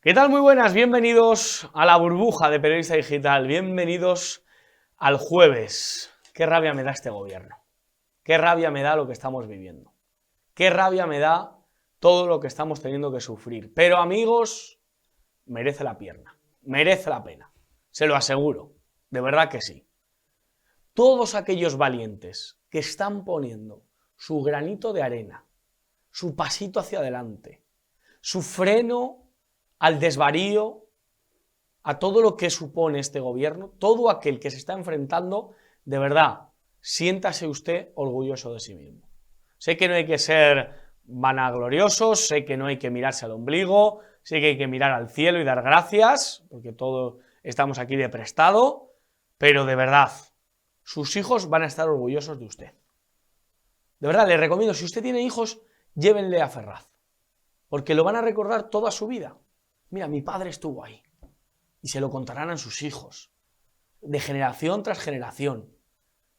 ¿Qué tal? Muy buenas, bienvenidos a la burbuja de Periodista Digital, bienvenidos al jueves. Qué rabia me da este gobierno, qué rabia me da lo que estamos viviendo, qué rabia me da todo lo que estamos teniendo que sufrir. Pero amigos, merece la pena, merece la pena, se lo aseguro, de verdad que sí. Todos aquellos valientes que están poniendo su granito de arena, su pasito hacia adelante, su freno al desvarío, a todo lo que supone este gobierno, todo aquel que se está enfrentando, de verdad, siéntase usted orgulloso de sí mismo. Sé que no hay que ser vanagloriosos, sé que no hay que mirarse al ombligo, sé que hay que mirar al cielo y dar gracias, porque todos estamos aquí de prestado, pero de verdad, sus hijos van a estar orgullosos de usted. De verdad, les recomiendo, si usted tiene hijos, llévenle a Ferraz, porque lo van a recordar toda su vida. Mira, mi padre estuvo ahí. Y se lo contarán a sus hijos, de generación tras generación.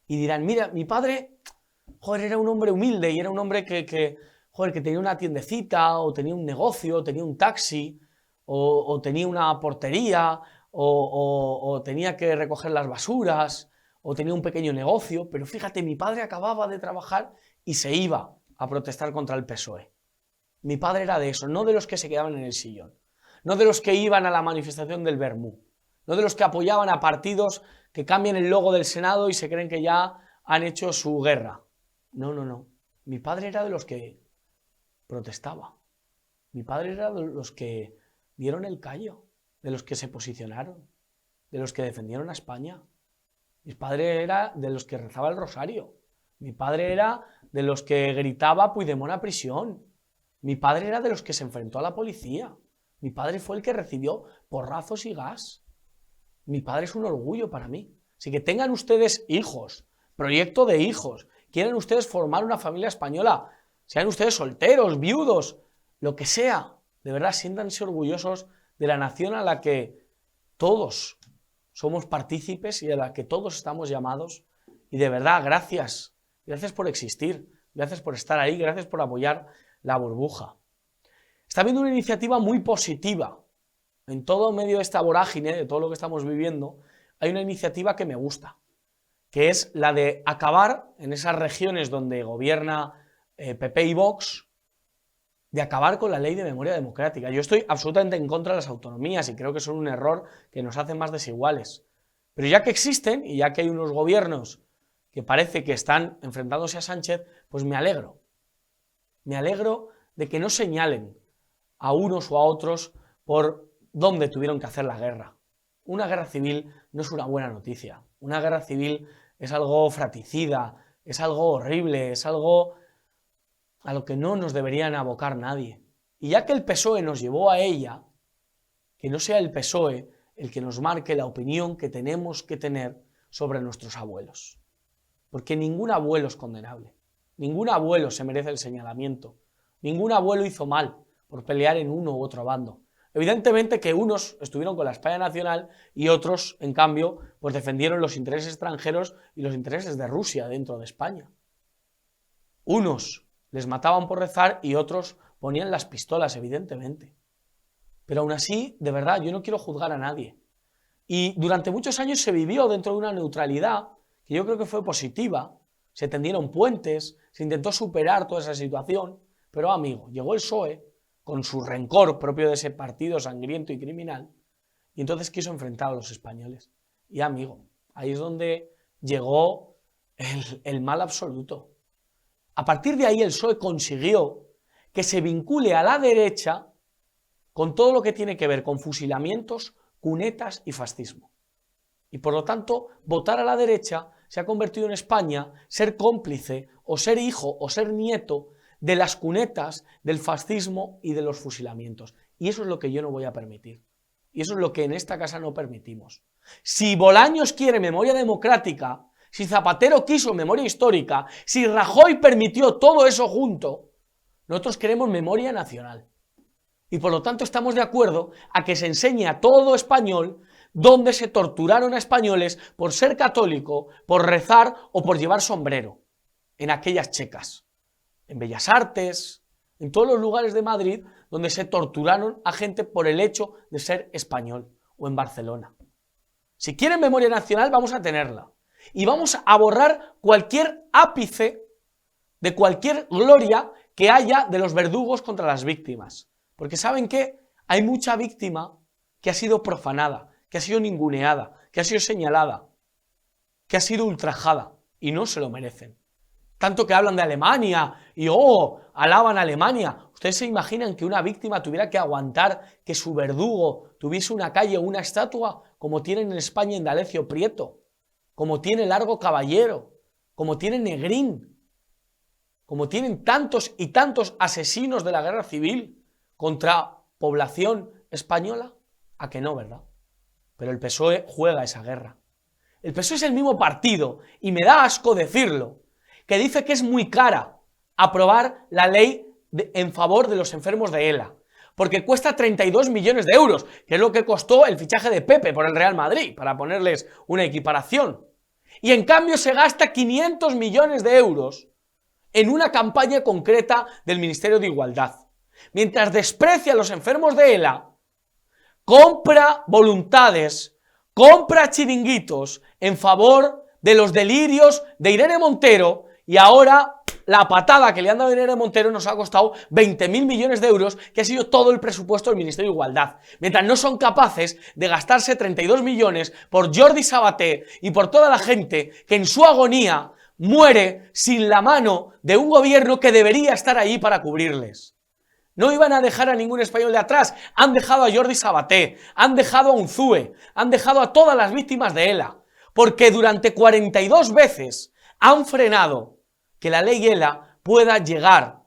Y dirán, mira, mi padre, joder, era un hombre humilde y era un hombre que tenía una tiendecita, o tenía un negocio, o tenía un taxi, o tenía una portería, o tenía que recoger las basuras, o tenía un pequeño negocio, pero fíjate, mi padre acababa de trabajar y se iba a protestar contra el PSOE. Mi padre era de esos, no de los que se quedaban en el sillón, no de los que iban a la manifestación del Bermú, no de los que apoyaban a partidos que cambian el logo del Senado y se creen que ya han hecho su guerra. No, no, no. Mi padre era de los que protestaba. Mi padre era de los que dieron el callo, de los que se posicionaron, de los que defendieron a España. Mi padre era de los que rezaba el rosario. Mi padre era de los que gritaba Puigdemont a prisión. Mi padre era de los que se enfrentó a la policía. Mi padre fue el que recibió porrazos y gas. Mi padre es un orgullo para mí. Así que tengan ustedes hijos, proyecto de hijos, quieren ustedes formar una familia española, sean ustedes solteros, viudos, lo que sea, de verdad siéntanse orgullosos de la nación a la que todos somos partícipes y a la que todos estamos llamados. Y de verdad, gracias. Gracias por existir, gracias por estar ahí, gracias por apoyar la burbuja. Está habiendo una iniciativa muy positiva. En todo medio de esta vorágine, de todo lo que estamos viviendo, hay una iniciativa que me gusta, que es la de acabar en esas regiones donde gobierna PP y Vox, de acabar con la ley de memoria democrática. Yo estoy absolutamente en contra de las autonomías y creo que son un error que nos hace más desiguales. Pero ya que existen y ya que hay unos gobiernos que parece que están enfrentándose a Sánchez, pues me alegro. Me alegro de que no señalen a unos o a otros por dónde tuvieron que hacer la guerra. Una guerra civil no es una buena noticia. Una guerra civil es algo fratricida, es algo horrible, es algo a lo que no nos deberían abocar nadie. Y ya que el PSOE nos llevó a ella, que no sea el PSOE el que nos marque la opinión que tenemos que tener sobre nuestros abuelos. Porque ningún abuelo es condenable. Ningún abuelo se merece el señalamiento. Ningún abuelo hizo mal por pelear en uno u otro bando. Evidentemente que unos estuvieron con la España nacional y otros, en cambio, pues defendieron los intereses extranjeros y los intereses de Rusia dentro de España. Unos les mataban por rezar y otros ponían las pistolas, evidentemente. Pero aún así, de verdad, yo no quiero juzgar a nadie. Y durante muchos años se vivió dentro de una neutralidad que yo creo que fue positiva. Se tendieron puentes, se intentó superar toda esa situación, pero amigo, llegó el PSOE con su rencor propio de ese partido sangriento y criminal, y entonces quiso enfrentar a los españoles. Y amigo, ahí es donde llegó el mal absoluto. A partir de ahí el PSOE consiguió que se vincule a la derecha con todo lo que tiene que ver con fusilamientos, cunetas y fascismo. Y por lo tanto, votar a la derecha se ha convertido en España ser cómplice o ser hijo o ser nieto de las cunetas, del fascismo y de los fusilamientos. Y eso es lo que yo no voy a permitir. Y eso es lo que en esta casa no permitimos. Si Bolaños quiere memoria democrática, si Zapatero quiso memoria histórica, si Rajoy permitió todo eso junto, nosotros queremos memoria nacional. Y por lo tanto estamos de acuerdo a que se enseñe a todo español dónde se torturaron a españoles por ser católico, por rezar o por llevar sombrero en aquellas checas. En Bellas Artes, en todos los lugares de Madrid donde se torturaron a gente por el hecho de ser español, o en Barcelona. Si quieren memoria nacional, vamos a tenerla. Y vamos a borrar cualquier ápice de cualquier gloria que haya de los verdugos contra las víctimas. Porque ¿saben qué? Hay mucha víctima que ha sido profanada, que ha sido ninguneada, que ha sido señalada, que ha sido ultrajada, y no se lo merecen. Tanto que hablan de Alemania y alaban a Alemania. ¿Ustedes se imaginan que una víctima tuviera que aguantar que su verdugo tuviese una calle o una estatua como tienen en España Indalecio Prieto, como tiene Largo Caballero, como tiene Negrín, como tienen tantos y tantos asesinos de la guerra civil contra población española? ¿A que no, verdad? Pero el PSOE juega esa guerra. El PSOE es el mismo partido, y me da asco decirlo, que dice que es muy cara aprobar la ley en favor de los enfermos de ELA, porque cuesta 32 millones de euros, que es lo que costó el fichaje de Pepe por el Real Madrid, para ponerles una equiparación. Y en cambio se gasta 500 millones de euros en una campaña concreta del Ministerio de Igualdad. Mientras desprecia a los enfermos de ELA, compra voluntades, compra chiringuitos en favor de los delirios de Irene Montero. Y ahora la patada que le han dado a Irene Montero nos ha costado 20.000 millones de euros, que ha sido todo el presupuesto del Ministerio de Igualdad. Mientras no son capaces de gastarse 32 millones por Jordi Sabaté y por toda la gente que en su agonía muere sin la mano de un gobierno que debería estar ahí para cubrirles. No iban a dejar a ningún español de atrás, han dejado a Jordi Sabaté, han dejado a Unzué, han dejado a todas las víctimas de ELA, porque durante 42 veces han frenado que la ley ELA pueda llegar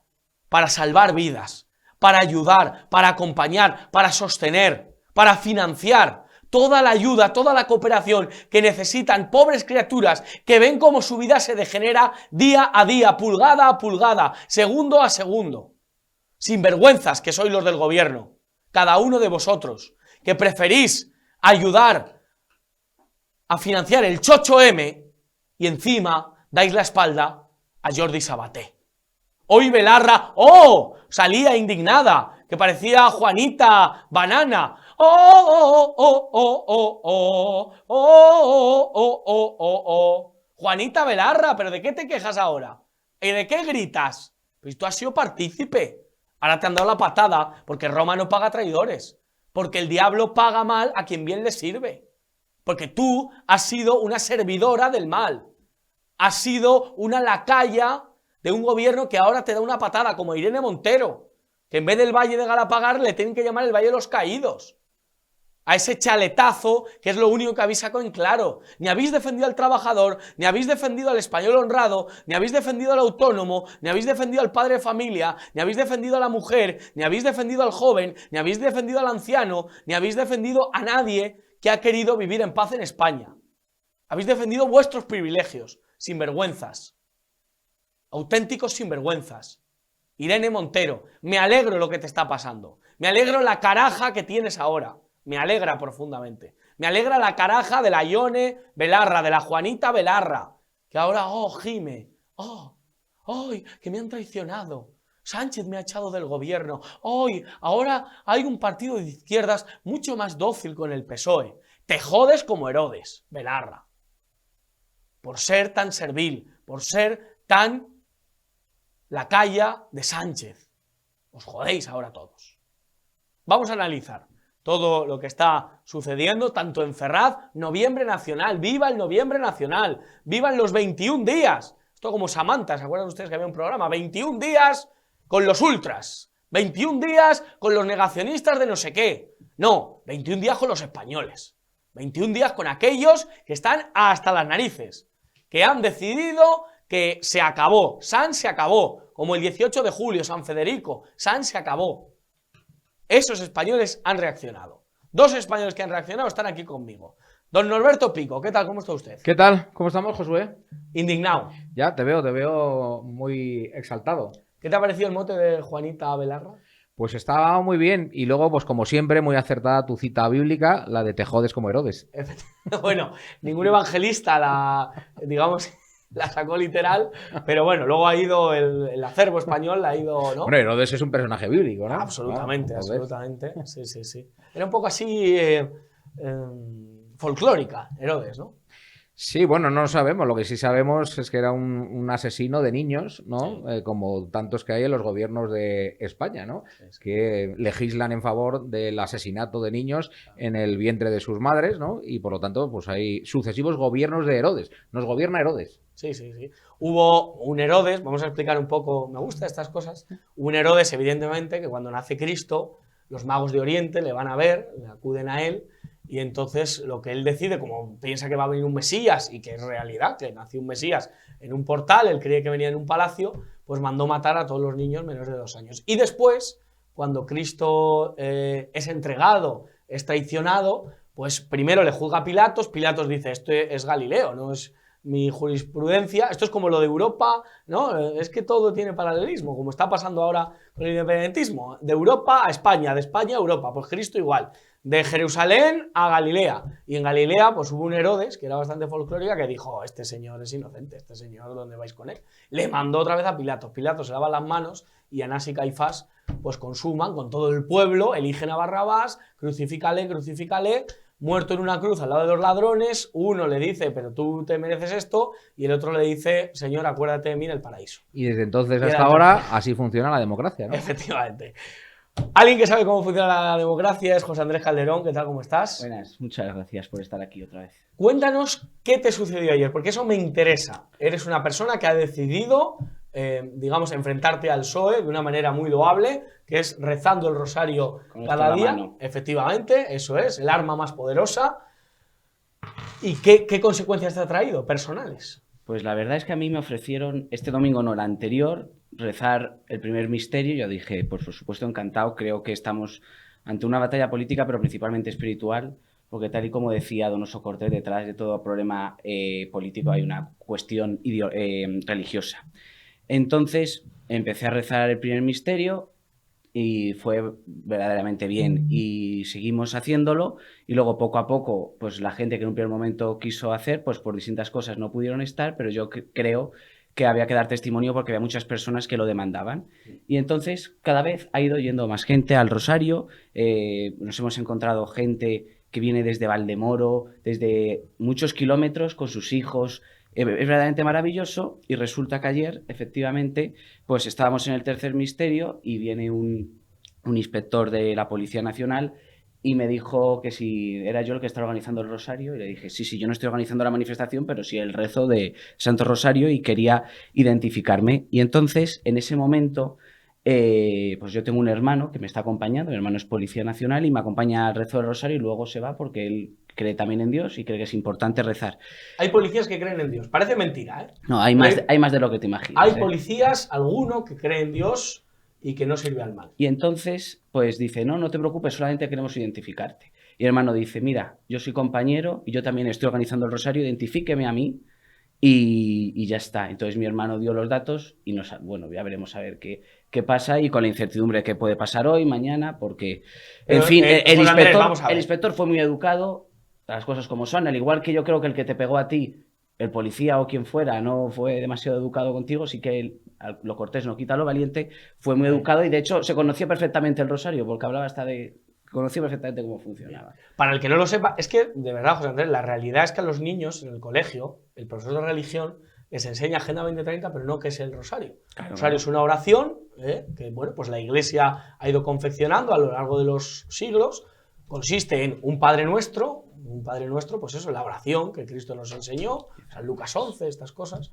para salvar vidas, para ayudar, para acompañar, para sostener, para financiar toda la ayuda, toda la cooperación que necesitan pobres criaturas que ven cómo su vida se degenera día a día, pulgada a pulgada, segundo a segundo. Sinvergüenzas que sois los del gobierno, cada uno de vosotros, que preferís ayudar a financiar el Chocho M y encima dais la espalda a Jordi Sabaté. Hoy Belarra, salía indignada, que parecía Juanita Banana. Juanita Belarra, ¿pero de qué te quejas ahora? ¿Y de qué gritas? Pues tú has sido partícipe. Ahora te han dado la patada, porque Roma no paga traidores, porque el diablo paga mal a quien bien le sirve, porque tú has sido una servidora del mal. Ha sido una lacaya de un gobierno que ahora te da una patada, como Irene Montero, que en vez del Valle de Galapagar le tienen que llamar el Valle de los Caídos. A ese chaletazo que es lo único que habéis sacado en claro. Ni habéis defendido al trabajador, ni habéis defendido al español honrado, ni habéis defendido al autónomo, ni habéis defendido al padre de familia, ni habéis defendido a la mujer, ni habéis defendido al joven, ni habéis defendido al anciano, ni habéis defendido a nadie que ha querido vivir en paz en España. Habéis defendido vuestros privilegios. Sinvergüenzas, auténticos sinvergüenzas. Irene Montero, me alegro lo que te está pasando, me alegro la caraja que tienes ahora, me alegra profundamente, me alegra la caraja de la Ione Belarra, de la Juanita Belarra, que ahora, gime, que me han traicionado, Sánchez me ha echado del gobierno, ahora hay un partido de izquierdas mucho más dócil con el PSOE, te jodes como Herodes, Belarra. Por ser tan servil, por ser tan lacaya de Sánchez. Os jodéis ahora todos. Vamos a analizar todo lo que está sucediendo, tanto en Ferraz, noviembre nacional, ¡viva el noviembre nacional! ¡Vivan los 21 días! Esto como Samantha, ¿se acuerdan ustedes que había un programa? 21 días con los ultras, 21 días con los negacionistas de no sé qué. No, 21 días con los españoles, 21 días con aquellos que están hasta las narices, que han decidido que se acabó, San se acabó, como el 18 de julio, San Federico, San se acabó. Esos españoles han reaccionado. Dos españoles que han reaccionado están aquí conmigo. Don Norberto Pico, ¿qué tal? ¿Cómo está usted? ¿Qué tal? ¿Cómo estamos, Josué? Indignado. Ya, te veo muy exaltado. ¿Qué te ha parecido el mote de Juanita Belarra? Pues estaba muy bien. Y luego, pues como siempre, muy acertada tu cita bíblica, la de te jodes como Herodes. Bueno, ningún evangelista digamos, la sacó literal, pero bueno, luego ha ido el acervo español, ha ido, ¿no? Bueno, Herodes es un personaje bíblico, ¿no? Absolutamente, Claro, entonces, absolutamente. Sí, sí, sí. Era un poco así folclórica, Herodes, ¿no? sí, bueno, no lo sabemos. Lo que sí sabemos es que era un asesino de niños, ¿no? Sí. Como tantos que hay en los gobiernos de España, ¿no? Sí, sí. Que legislan en favor del asesinato de niños en el vientre de sus madres, ¿no? Y por lo tanto, pues hay sucesivos gobiernos de Herodes. Nos gobierna Herodes. Sí, sí, sí. Hubo un Herodes, vamos a explicar un poco, me gustan estas cosas. Hubo un Herodes, evidentemente, que cuando nace Cristo, los magos de Oriente le van a ver, le acuden a él, y entonces lo que él decide, como piensa que va a venir un Mesías, y que es realidad, que nació un Mesías en un portal, él cree que venía en un palacio, pues mandó matar a todos los niños menores de 2 años. Y después, cuando Cristo es entregado, es traicionado, pues primero le juzga a Pilatos, Pilatos dice, esto es Galileo, no es mi jurisprudencia, esto es como lo de Europa, ¿no? Es que todo tiene paralelismo, como está pasando ahora con el independentismo, de Europa a España, de España a Europa, pues Cristo igual, de Jerusalén a Galilea, y en Galilea pues hubo un Herodes, que era bastante folclórica, que dijo, este señor es inocente, este señor, ¿dónde vais con él? Le mandó otra vez a Pilatos, Pilatos se lava las manos, y Anás y Caifás pues consuman con todo el pueblo, eligen a Barrabás, crucifícale, crucifícale, muerto en una cruz al lado de los ladrones, uno le dice, pero tú te mereces esto, y el otro le dice, señor, acuérdate de mí en el paraíso. Y desde entonces Y hasta era- ahora así funciona la democracia, ¿no? Efectivamente. Alguien que sabe cómo funciona la democracia es José Andrés Calderón, ¿qué tal? ¿Cómo estás? Buenas, muchas gracias por estar aquí otra vez. Cuéntanos qué te sucedió ayer, porque eso me interesa. Eres una persona que ha decidido, digamos, enfrentarte al PSOE de una manera muy loable, que es rezando el rosario Con esto cada en la día. mano. Efectivamente, eso es, el arma más poderosa. ¿Y qué consecuencias te ha traído, personales? Pues la verdad es que a mí me ofrecieron, este domingo no, el anterior, rezar el primer misterio. Yo dije, pues por supuesto, encantado. Creo que estamos ante una batalla política, pero principalmente espiritual, porque tal y como decía Donoso Cortés, detrás de todo problema político hay una cuestión religiosa. Entonces empecé a rezar el primer misterio y fue verdaderamente bien, y seguimos haciéndolo, y luego poco a poco pues la gente que en un primer momento quiso hacer, pues por distintas cosas no pudieron estar, pero yo creo que había que dar testimonio porque había muchas personas que lo demandaban, y entonces cada vez ha ido yendo más gente al rosario. Nos hemos encontrado gente que viene desde Valdemoro, desde muchos kilómetros con sus hijos. Es verdaderamente maravilloso, y resulta que ayer, efectivamente, pues estábamos en el tercer misterio y viene un inspector de la Policía Nacional y me dijo que si era yo el que estaba organizando el Rosario, y le dije, sí, yo no estoy organizando la manifestación, pero sí el rezo de Santo Rosario, y quería identificarme. Y entonces, en ese momento, pues yo tengo un hermano que me está acompañando, mi hermano es Policía Nacional y me acompaña al rezo del Rosario, y luego se va porque él cree también en Dios y cree que es importante rezar. Hay policías que creen en Dios. Parece mentira, ¿eh? No, hay más de lo que te imaginas. Hay policías, alguno, que cree en Dios y que no sirve al mal. Y entonces, pues dice, no te preocupes, solamente queremos identificarte. Y el hermano dice, mira, yo soy compañero y yo también estoy organizando el Rosario, identifíqueme a mí y ya está. Entonces mi hermano dio los datos y bueno, ya veremos a ver qué pasa, y con la incertidumbre que puede pasar hoy, mañana, porque, en fin, José Andrés, vamos a ver. el inspector fue muy educado, las cosas como son, al igual que yo creo que el que te pegó a ti, el policía o quien fuera, no fue demasiado educado contigo, sí que lo cortés no quita lo valiente, fue muy educado, y de hecho se conocía perfectamente el Rosario, porque hablaba conocía perfectamente cómo funcionaba. Para el que no lo sepa, es que, de verdad, José Andrés, la realidad es que a los niños en el colegio, el profesor de religión les enseña Agenda 2030, pero no qué es el Rosario. Claro, El Rosario es una oración que, bueno, pues la Iglesia ha ido confeccionando a lo largo de los siglos. Consiste en un Padre Nuestro, pues eso, la oración que Cristo nos enseñó, San Lucas 11, estas cosas.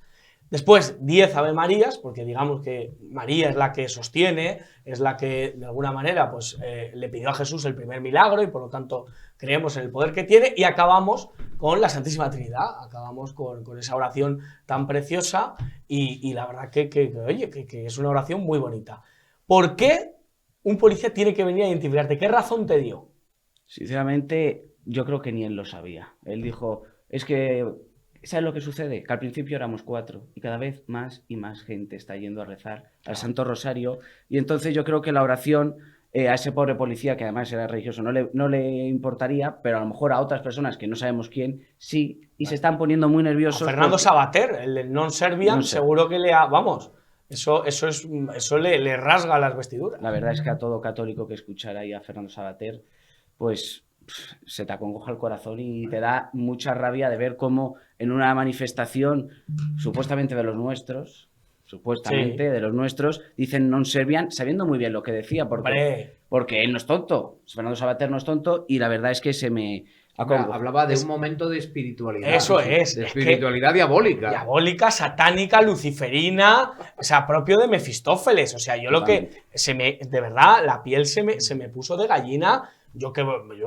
Después, 10 Ave Marías, porque digamos que María es la que sostiene, es la que de alguna manera pues, le pidió a Jesús el primer milagro, y por lo tanto creemos en el poder que tiene, y acabamos con la Santísima Trinidad, acabamos con esa oración tan preciosa, y la verdad que es una oración muy bonita. ¿Por qué un policía tiene que venir a identificarte? ¿Qué razón te dio? Sinceramente, yo creo que ni él lo sabía. Él dijo, es que, ¿sabes lo que sucede? Que al principio éramos 4 y cada vez más y más gente está yendo a rezar al Santo Rosario, y entonces yo creo que la oración a ese pobre policía que además era religioso no le importaría, pero a lo mejor a otras personas que no sabemos quién sí, y se están poniendo muy nerviosos. A Fernando Savater, el del non-Serbian, seguro que vamos, eso le rasga las vestiduras. La verdad es que a todo católico que escuchara ahí a Fernando Savater, pues se te acongoja el corazón y te da mucha rabia de ver cómo en una manifestación supuestamente de los nuestros, de los nuestros, dicen non-Serbian, sabiendo muy bien lo que decía, porque él no es tonto, Fernando Savater no es tonto, y la verdad es que se me acongoja. Hablaba de un momento de espiritualidad. Eso es. De espiritualidad diabólica. Diabólica, satánica, luciferina, o sea, propio de Mefistófeles. O sea, yo Totalmente. de verdad, la piel se me puso de gallina. Yo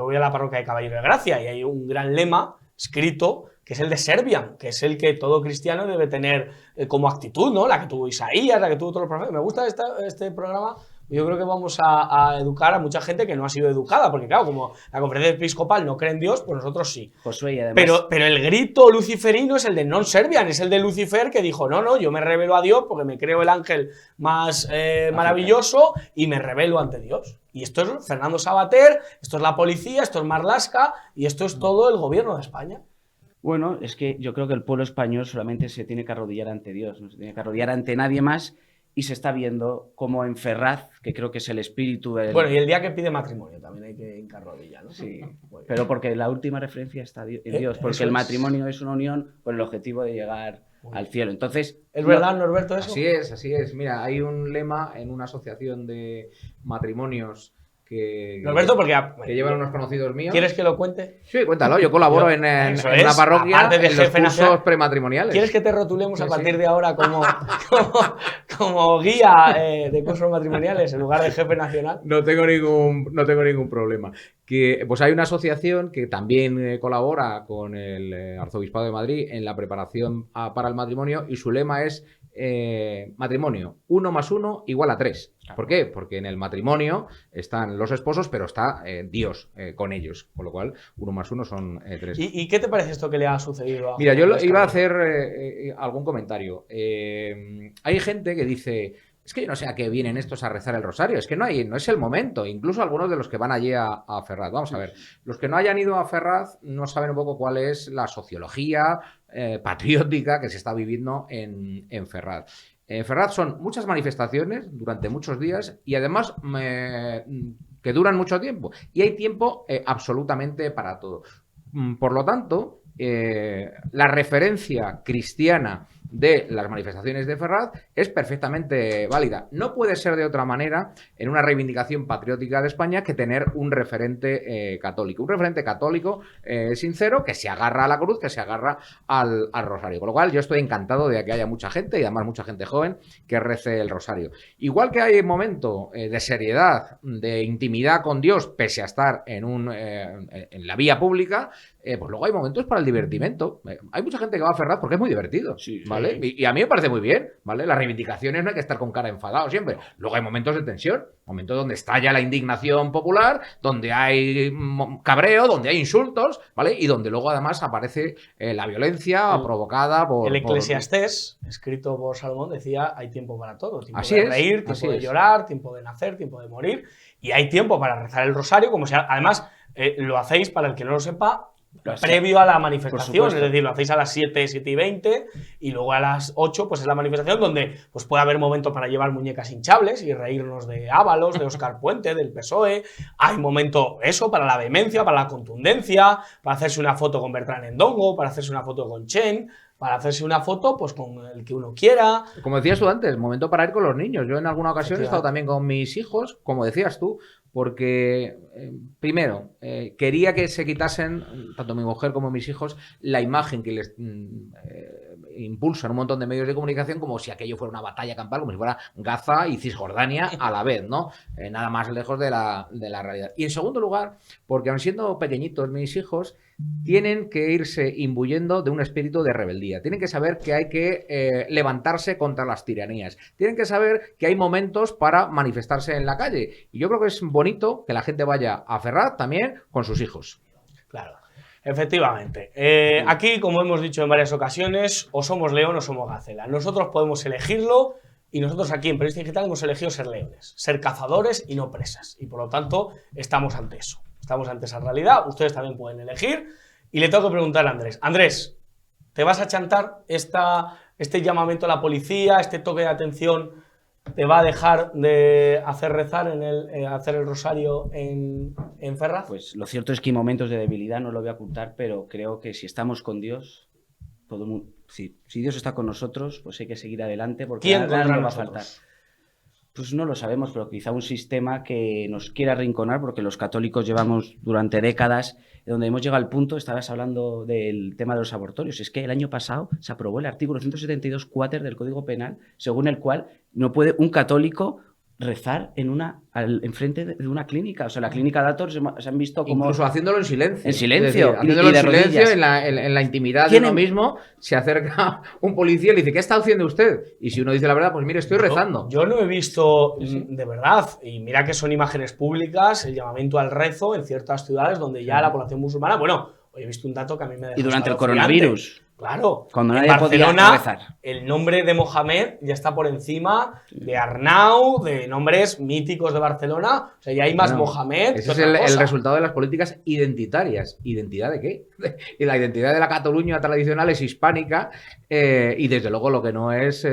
voy a la parroquia de Caballero de Gracia y hay un gran lema escrito que es el de Serbian, que es el que todo cristiano debe tener como actitud, ¿no? La que tuvo Isaías, la que tuvo todos los profetas. Me gusta este programa. Yo creo que vamos a educar a mucha gente que no ha sido educada, porque claro, como la conferencia episcopal no cree en Dios, pues nosotros sí. Josué, y además... Pero el grito luciferino es el de non-Serbian, es el de Lucifer que dijo, no, yo me revelo a Dios porque me creo el ángel más maravilloso y me revelo ante Dios. Y esto es Fernando Savater, esto es la policía, esto es Marlaska y esto es todo el gobierno de España. Bueno, es que yo creo que el pueblo español solamente se tiene que arrodillar ante Dios, no se tiene que arrodillar ante nadie más, y se está viendo como en Ferraz, que creo que es el espíritu del... Bueno, y el día que pide matrimonio también hay que hincar rodilla, ¿no? Sí, pero porque la última referencia está en Dios, porque el matrimonio es una unión con el objetivo de llegar al cielo. Entonces... ¿Es verdad, Norberto, eso? Así es. Mira, hay un lema en una asociación de matrimonios Norberto, porque que llevan unos conocidos míos. ¿Quieres que lo cuente? Sí, cuéntalo. Yo colaboro en una parroquia en los cursos prematrimoniales. ¿Quieres que te rotulemos a partir de ahora como guía de cursos matrimoniales en lugar de jefe nacional? No tengo ningún problema. Que, pues hay una asociación que también colabora con el Arzobispado de Madrid en la preparación para el matrimonio y su lema es matrimonio, 1 más 1 igual a 3. ¿Por qué? Porque en el matrimonio están los esposos, pero está Dios con ellos, con lo cual 1 más 1 son 3. ¿Y qué te parece esto que le ha sucedido a... Mira, yo iba a hacer algún comentario. Hay gente que dice... Es que yo no sé a qué vienen estos a rezar el rosario, es que no es el momento, incluso algunos de los que van allí a Ferraz. Vamos a ver, los que no hayan ido a Ferraz no saben un poco cuál es la sociología patriótica que se está viviendo en Ferraz. En Ferraz son muchas manifestaciones durante muchos días y además que duran mucho tiempo. Y hay tiempo absolutamente para todo. Por lo tanto, la referencia cristiana de las manifestaciones de Ferraz es perfectamente válida. No puede ser de otra manera en una reivindicación patriótica de España que tener un referente católico. Un referente católico sincero que se agarra a la cruz, que se agarra al rosario. Con lo cual yo estoy encantado de que haya mucha gente y además mucha gente joven que rece el rosario. Igual que hay un momento de seriedad, de intimidad con Dios, pese a estar en la vía pública, pues luego hay momentos para el divertimento. Hay mucha gente que va a Ferraz porque es muy divertido, ¿vale? Y a mí me parece muy bien, ¿vale? Las reivindicaciones no hay que estar con cara enfadado siempre. Luego hay momentos de tensión, momentos donde estalla la indignación popular, donde hay cabreo, donde hay insultos, ¿vale? Y donde luego además aparece la violencia provocada por... El Eclesiastés, escrito por Salomón, decía hay tiempo para todo. Tiempo así de es, reír, tiempo de llorar, tiempo de nacer, tiempo de morir. Y hay tiempo para rezar el rosario, como si además lo hacéis, para el que no lo sepa, previo a la manifestación, es decir, lo hacéis a las 7:20 y luego a las 8 pues es la manifestación donde pues puede haber momento para llevar muñecas hinchables y reírnos de Ábalos, de Óscar Puente, del PSOE. Hay momento eso para la vehemencia, para la contundencia, para hacerse una foto con Bertrán Endongo, para hacerse una foto con Chen, para hacerse una foto pues con el que uno quiera. Como decías tú antes, momento para ir con los niños. Yo en alguna ocasión he estado también con mis hijos, como decías tú, porque primero quería que se quitasen, tanto mi mujer como mis hijos, la imagen que les impulsan un montón de medios de comunicación como si aquello fuera una batalla campal, como si fuera Gaza y Cisjordania a la vez, ¿no? Nada más lejos de la realidad. Y en segundo lugar, porque aun siendo pequeñitos mis hijos, tienen que irse imbuyendo de un espíritu de rebeldía. Tienen que saber que hay que levantarse contra las tiranías. Tienen que saber que hay momentos para manifestarse en la calle. Y yo creo que es bonito que la gente vaya a Ferraz también con sus hijos. Claro, efectivamente. Aquí, como hemos dicho en varias ocasiones, o somos león o somos gacela. Nosotros podemos elegirlo y nosotros aquí en Periodista Digital hemos elegido ser leones, ser cazadores y no presas. Y por lo tanto, estamos ante eso. Estamos ante esa realidad. Ustedes también pueden elegir. Y le tengo que preguntar a Andrés. Andrés, ¿te vas a chantar este llamamiento a la policía, este toque de atención? ¿Te va a dejar de hacer rezar hacer el rosario en Ferraz? Pues lo cierto es que hay momentos de debilidad, no lo voy a ocultar, pero creo que si estamos con Dios, todo el mundo, si Dios está con nosotros, pues hay que seguir adelante porque ¿Quién nada contra nos va a nosotros? faltar. Pues no lo sabemos, pero quizá un sistema que nos quiera arrinconar, porque los católicos llevamos durante décadas, donde hemos llegado al punto, estabas hablando del tema de los abortorios, es que el año pasado se aprobó el artículo 172 cuáter del Código Penal, según el cual no puede un católico rezar enfrente de una clínica. O sea, la clínica Dator se han visto como... Incluso haciéndolo en silencio. En silencio. Es decir, haciéndolo y de en silencio, rodillas. en la intimidad de uno mismo, se acerca un policía y le dice, ¿qué está haciendo usted? Y si uno dice la verdad, pues mire, estoy rezando. Yo no he visto, de verdad, y mira que son imágenes públicas, el llamamiento al rezo en ciertas ciudades donde ya la población musulmana, bueno, hoy he visto un dato que a mí me dejó Y durante el escalofriante. coronavirus. Claro, Cuando en nadie podía Barcelona rezar. el nombre de Mohamed ya está por encima de Arnau, de nombres míticos de Barcelona. O sea, ya hay más Mohamed. Ese es el resultado de las políticas identitarias. ¿Identidad de qué? Y la identidad de la Cataluña tradicional es hispánica y desde luego lo que no es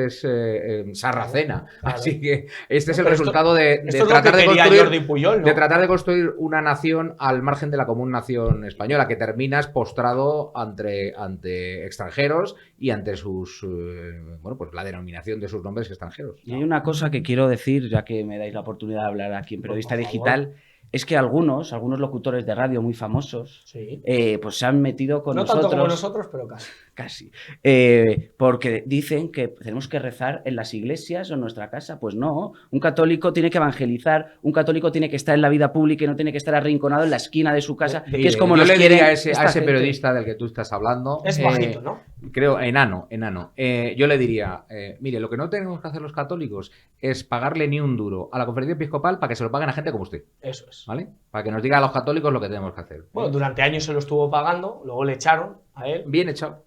sarracena. Claro. Así que este es el resultado de tratar de construir una nación al margen de la común nación española, que terminas postrado ante extranjeros y ante sus pues la denominación de sus nombres extranjeros. Y hay una cosa que quiero decir, ya que me dais la oportunidad de hablar aquí en Periodista Digital, es que algunos locutores de radio muy famosos, sí, pues se han metido con nosotros. No tanto como nosotros, pero casi. Casi. Porque dicen que tenemos que rezar en las iglesias o en nuestra casa. Pues no. Un católico tiene que evangelizar, un católico tiene que estar en la vida pública y no tiene que estar arrinconado en la esquina de su casa, que es como yo nos le quiere diría a ese periodista del que tú estás hablando. Es bajito, ¿no? Creo, enano. Yo le diría, mire, lo que no tenemos que hacer los católicos es pagarle ni un duro a la conferencia episcopal para que se lo paguen a gente como usted. Eso es. ¿Vale? Para que nos diga a los católicos lo que tenemos que hacer. Bueno, durante años se lo estuvo pagando, luego le echaron a él. Bien echado.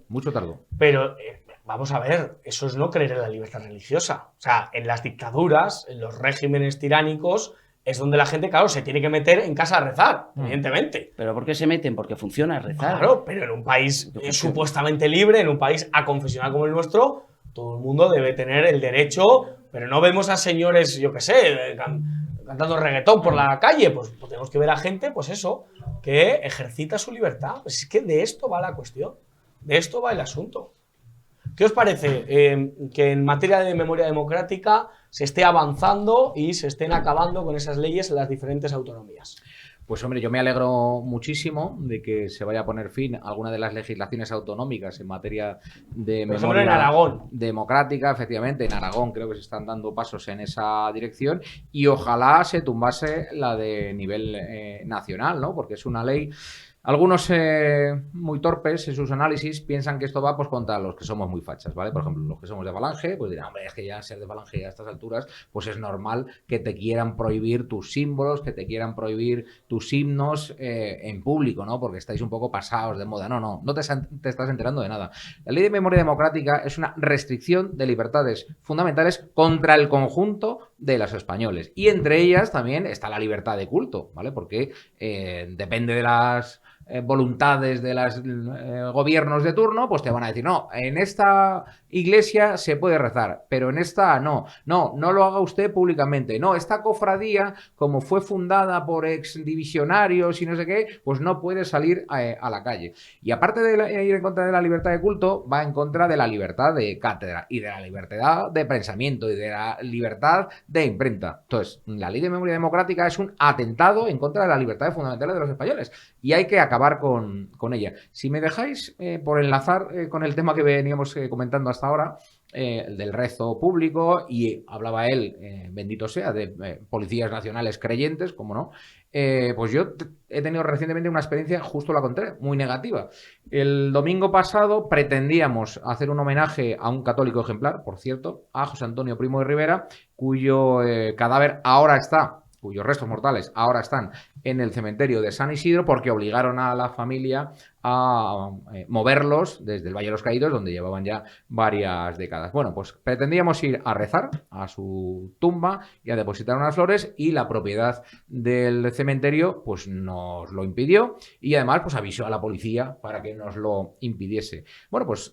Mucho tardó. Pero vamos a ver, eso es no creer en la libertad religiosa. O sea, en las dictaduras, en los regímenes tiránicos, es donde la gente, claro, se tiene que meter en casa a rezar, evidentemente. ¿Pero por qué se meten? Porque funciona rezar. Claro, pero en un país supuestamente libre, en un país aconfesional como el nuestro, todo el mundo debe tener el derecho, pero no vemos a señores, yo qué sé, cantando reggaetón por la calle, pues tenemos que ver a gente, pues eso, que ejercita su libertad. Pues es que de esto va la cuestión, de esto va el asunto. ¿Qué os parece que en materia de memoria democrática se esté avanzando y se estén acabando con esas leyes en las diferentes autonomías? Pues hombre, yo me alegro muchísimo de que se vaya a poner fin a alguna de las legislaciones autonómicas en materia de memoria en Aragón. democrática. Efectivamente, en Aragón creo que se están dando pasos en esa dirección y ojalá se tumbase la de nivel nacional, ¿no? Porque es una ley... Algunos muy torpes en sus análisis piensan que esto va pues contra los que somos muy fachas, ¿vale? Por ejemplo, los que somos de Falange, pues dirán, hombre, es que ya ser de Falange a estas alturas, pues es normal que te quieran prohibir tus símbolos, que te quieran prohibir tus himnos en público, ¿no? Porque estáis un poco pasados de moda. No te estás enterando de nada. La Ley de Memoria Democrática es una restricción de libertades fundamentales contra el conjunto de los españoles. Y entre ellas también está la libertad de culto, ¿vale? Porque depende de las voluntades de los gobiernos de turno, pues te van a decir, no, en esta iglesia se puede rezar, pero en esta no lo haga usted públicamente, no, esta cofradía, como fue fundada por exdivisionarios y no sé qué, pues no puede salir a la calle. Y aparte de ir en contra de la libertad de culto, va en contra de la libertad de cátedra y de la libertad de pensamiento y de la libertad de imprenta. Entonces, la Ley de Memoria Democrática es un atentado en contra de las libertades fundamentales de los españoles y hay que acabar con ella. Si me dejáis, por enlazar con el tema que veníamos comentando hasta ahora, del rezo público, y hablaba él, bendito sea, de policías nacionales creyentes, como no, pues yo he tenido recientemente una experiencia justo la contraria, muy negativa. El domingo pasado pretendíamos hacer un homenaje a un católico ejemplar, por cierto, a José Antonio Primo de Rivera, cuyo cadáver ahora está cuyos restos mortales ahora están en el cementerio de San Isidro porque obligaron a la familia a moverlos desde el Valle de los Caídos, donde llevaban ya varias décadas. Bueno, pues pretendíamos ir a rezar a su tumba y a depositar unas flores, y la propiedad del cementerio pues nos lo impidió, y además pues avisó a la policía para que nos lo impidiese. Bueno, pues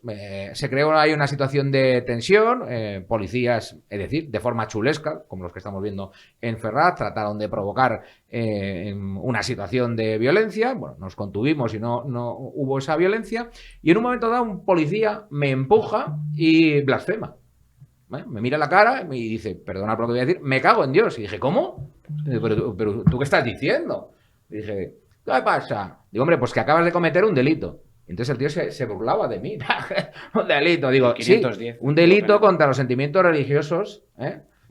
se creó ahí una situación de tensión, policías, es decir, de forma chulesca, como los que estamos viendo en Ferraz, trataron de provocar una situación de violencia. Bueno, nos contuvimos y no hubo esa violencia, y en un momento dado un policía me empuja y blasfema. Me mira la cara y dice, perdona por lo que voy a decir, me cago en Dios. Y dije, ¿cómo? Pero ¿tú qué estás diciendo? Y dije, ¿qué pasa? Digo, hombre, pues que acabas de cometer un delito. Entonces el tío se burlaba de mí. Un delito. Digo, 510, sí, un delito contra los sentimientos religiosos.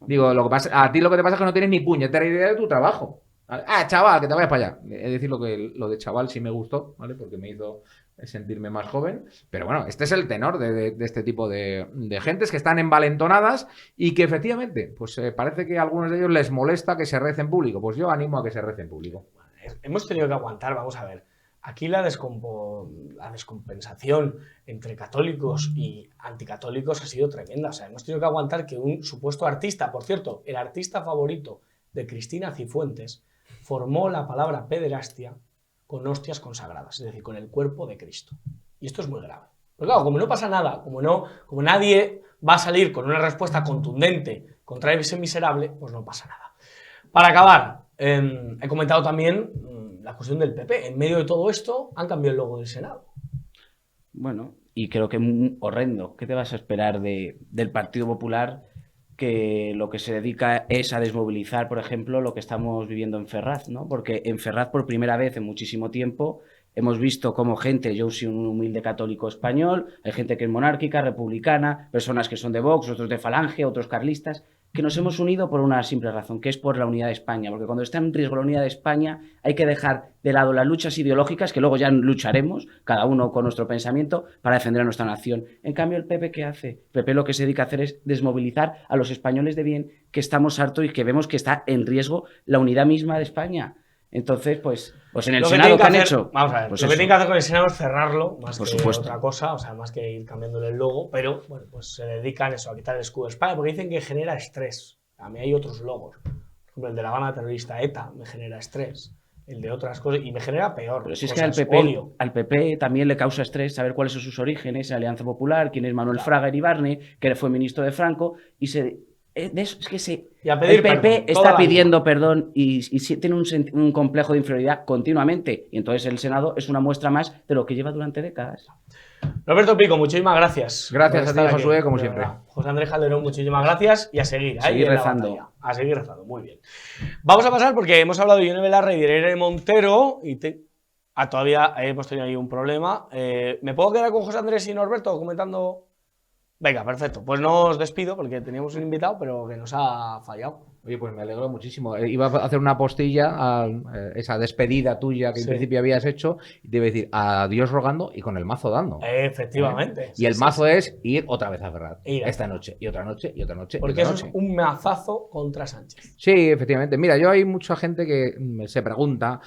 Digo, lo que pasa, a ti lo que te pasa es que no tienes ni puñetera idea de tu trabajo. Ah, chaval, que te vayas para allá. Es decir, lo de chaval sí me gustó, ¿vale? Porque me hizo sentirme más joven. Pero bueno, este es el tenor de este tipo de gentes que están envalentonadas y que efectivamente, pues parece que a algunos de ellos les molesta que se rece en público. Pues yo animo a que se rece en público. Hemos tenido que aguantar, vamos a ver. Aquí la descompensación entre católicos y anticatólicos ha sido tremenda. O sea, hemos tenido que aguantar que un supuesto artista, por cierto, el artista favorito de Cristina Cifuentes, formó la palabra pederastia con hostias consagradas, es decir, con el cuerpo de Cristo. Y esto es muy grave. Pero claro, como no pasa nada, como nadie va a salir con una respuesta contundente contra ese miserable, pues no pasa nada. Para acabar, he comentado también la cuestión del PP. En medio de todo esto han cambiado el logo del Senado. Bueno, y creo que es horrendo. ¿Qué te vas a esperar del Partido Popular, que lo que se dedica es a desmovilizar, por ejemplo, lo que estamos viviendo en Ferraz, ¿no? Porque en Ferraz, por primera vez en muchísimo tiempo, hemos visto cómo gente, yo soy un humilde católico español, hay gente que es monárquica, republicana, personas que son de Vox, otros de Falange, otros carlistas, que nos hemos unido por una simple razón, que es por la unidad de España. Porque cuando está en riesgo la unidad de España, hay que dejar de lado las luchas ideológicas, que luego ya lucharemos, cada uno con nuestro pensamiento, para defender a nuestra nación. En cambio, el PP, ¿qué hace? El PP lo que se dedica a hacer es desmovilizar a los españoles de bien, que estamos hartos y que vemos que está en riesgo la unidad misma de España. Entonces, pues en el Senado, ¿qué han hecho? Vamos a ver, pues lo que tienen que hacer con el Senado es cerrarlo, más por que supuesto. otra cosa, o sea, más que ir cambiándole el logo, pero bueno, pues se dedican eso, a quitar el escudo de España, porque dicen que genera estrés. A mí hay otros logos, por ejemplo, el de la banda terrorista ETA me genera estrés, el de otras cosas, y me genera peor. Pero si es que al PP también le causa estrés saber cuáles son sus orígenes, Alianza Popular, quién es Manuel Fraga Iribarne, que fue ministro de Franco, y de eso es que el PP está pidiendo perdón y tiene un complejo de inferioridad continuamente, y entonces el Senado es una muestra más de lo que lleva durante décadas. Roberto Pico, muchísimas gracias. Gracias a ti, Josué, como siempre. José Andrés Calderón, muchísimas gracias, y a seguir. Seguir rezando. A seguir rezando, muy bien. Vamos a pasar, porque hemos hablado de Ione Belarra y de Irene Montero, y todavía hemos tenido ahí un problema. ¿Me puedo quedar con José Andrés y Norberto comentando? Venga, perfecto. Pues no os despido porque teníamos un invitado, pero que nos ha fallado. Oye, pues me alegro muchísimo. Iba a hacer una postilla a esa despedida tuya que en principio habías hecho, y te iba a decir adiós rogando y con el mazo dando. Efectivamente. Y el mazo es ir otra vez a Ferraz. Esta noche, y otra noche, y otra noche. Porque eso es un mazazo contra Sánchez. Sí, efectivamente. Mira, hay mucha gente que se pregunta,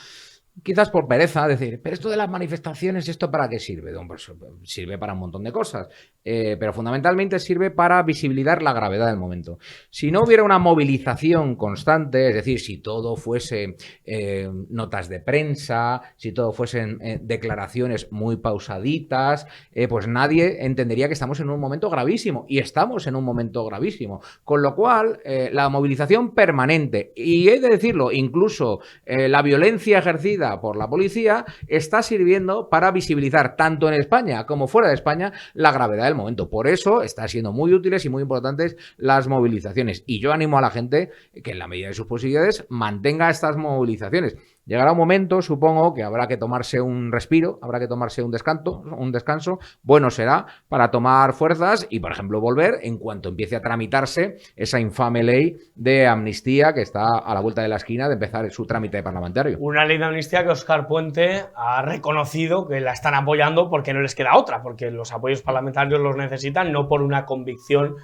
quizás por pereza, decir, pero esto de las manifestaciones, ¿esto para qué sirve? Pues sirve para un montón de cosas, pero fundamentalmente sirve para visibilizar la gravedad del momento. Si no hubiera una movilización constante, es decir, si todo fuese notas de prensa, si todo fuesen declaraciones muy pausaditas, pues nadie entendería que estamos en un momento gravísimo, y estamos en un momento gravísimo. Con lo cual, la movilización permanente, y he de decirlo, incluso la violencia ejercida por la policía, está sirviendo para visibilizar tanto en España como fuera de España la gravedad del momento. Por eso están siendo muy útiles y muy importantes las movilizaciones, y yo animo a la gente que en la medida de sus posibilidades mantenga estas movilizaciones. Llegará un momento, supongo, que habrá que tomarse un respiro, habrá que tomarse un descanso. Bueno será para tomar fuerzas y, por ejemplo, volver en cuanto empiece a tramitarse esa infame ley de amnistía que está a la vuelta de la esquina de empezar su trámite parlamentario. Una ley de amnistía que Óscar Puente ha reconocido que la están apoyando porque no les queda otra, porque los apoyos parlamentarios los necesitan, no por una convicción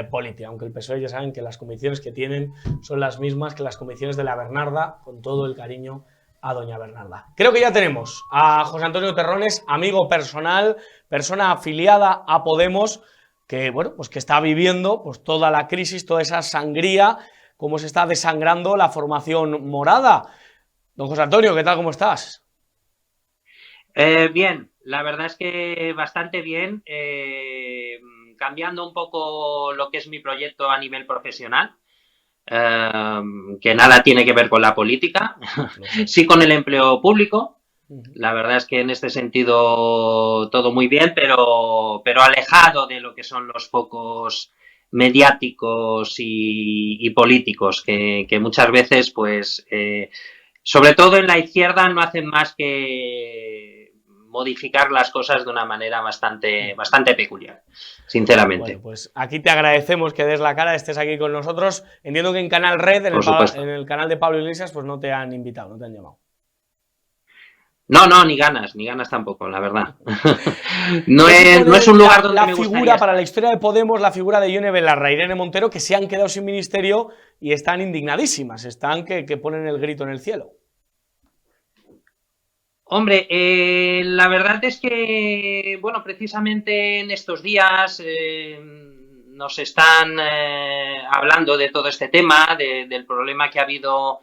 política, aunque el PSOE ya saben que las convicciones que tienen son las mismas que las convicciones de la Bernarda, con todo el cariño a doña Bernarda. Creo que ya tenemos a José Antonio Terrones, amigo personal, persona afiliada a Podemos, que, bueno, pues que está viviendo pues toda la crisis, toda esa sangría, cómo se está desangrando la formación morada. Don José Antonio, ¿qué tal? ¿Cómo estás? Bien, la verdad es que bastante bien, cambiando un poco lo que es mi proyecto a nivel profesional, que nada tiene que ver con la política, sí con el empleo público. La verdad es que en este sentido todo muy bien, pero alejado de lo que son los focos mediáticos y políticos, que muchas veces, pues, sobre todo en la izquierda, no hacen más que modificar las cosas de una manera bastante peculiar, sinceramente. Bueno, pues aquí te agradecemos que des la cara, estés aquí con nosotros. Entiendo que en Canal Red, en el canal de Pablo Iglesias, pues no te han invitado, no te han llamado. No, ni ganas tampoco, la verdad. No es un lugar donde me gustaría figura para la historia de Podemos, la figura de Ione Belarra, Irene Montero, que se han quedado sin ministerio y están indignadísimas, están que ponen el grito en el cielo. Hombre, la verdad es que, bueno, precisamente en estos días nos están hablando de todo este tema, del problema que ha habido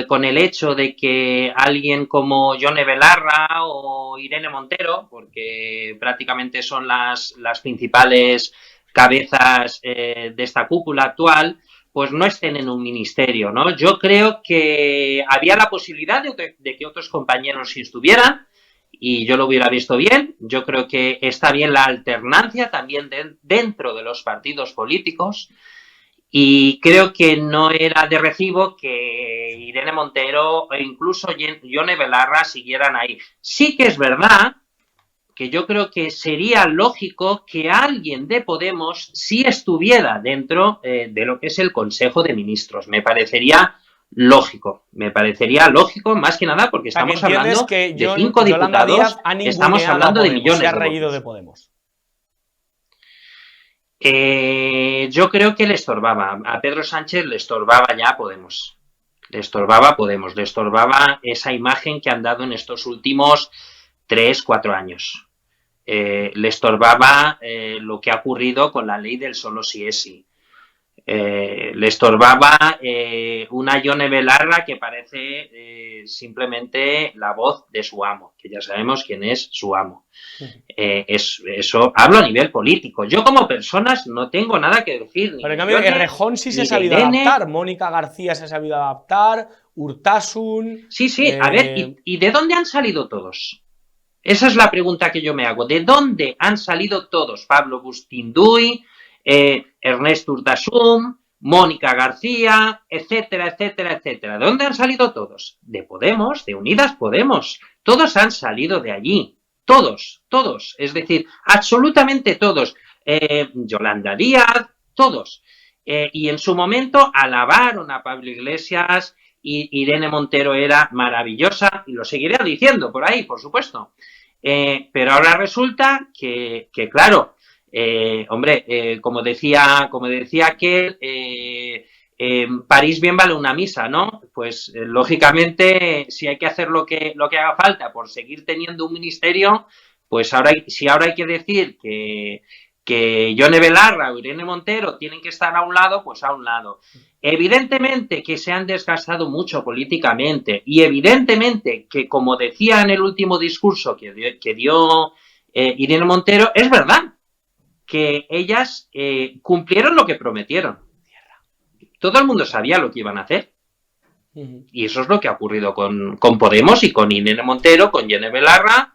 con el hecho de que alguien como Ione Belarra o Irene Montero, porque prácticamente son las principales cabezas de esta cúpula actual, pues no estén en un ministerio, ¿no? Yo creo que había la posibilidad de que otros compañeros sí estuvieran, y yo lo hubiera visto bien. Yo creo que está bien la alternancia también dentro de los partidos políticos, y creo que no era de recibo que Irene Montero e incluso Ione Belarra siguieran ahí. Sí que es verdad que yo creo que sería lógico que alguien de Podemos sí estuviera dentro de lo que es el Consejo de Ministros. Me parecería lógico, más que nada porque estamos hablando de 5 diputados, estamos hablando de millones de votos. De Podemos. Yo creo que le estorbaba, a Pedro Sánchez le estorbaba ya Podemos. Le estorbaba esa imagen que han dado en estos últimos 3-4 años. Le estorbaba lo que ha ocurrido con la ley del solo sí es sí. Le estorbaba una Ione Belarra que parece simplemente la voz de su amo, que ya sabemos quién es su amo. Eso hablo a nivel político. Yo como personas no tengo nada que decir. Pero en cambio Errejón sí se ha sabido adaptar, Mónica García se ha sabido adaptar, Urtasun... Sí, a ver, ¿y de dónde han salido todos? Esa es la pregunta que yo me hago. ¿De dónde han salido todos? Pablo Bustinduy, Ernest Urtasun, Mónica García, etcétera, etcétera, etcétera. ¿De dónde han salido todos? De Podemos, de Unidas Podemos. Todos han salido de allí. Todos. Es decir, absolutamente todos. Yolanda Díaz, todos. Y en su momento alabaron a Pablo Iglesias, y Irene Montero era maravillosa, y lo seguiré diciendo por ahí, por supuesto. Pero ahora resulta que claro, como decía aquel, París bien vale una misa, ¿no? Pues lógicamente, si hay que hacer lo que haga falta por seguir teniendo un ministerio, pues si ahora hay que decir que Ione Belarra o Irene Montero tienen que estar a un lado, pues a un lado. Evidentemente que se han desgastado mucho políticamente, y evidentemente que, como decía en el último discurso que dio Irene Montero, es verdad que ellas cumplieron lo que prometieron. Todo el mundo sabía lo que iban a hacer. Y eso es lo que ha ocurrido con Podemos y con Irene Montero, con Ione Belarra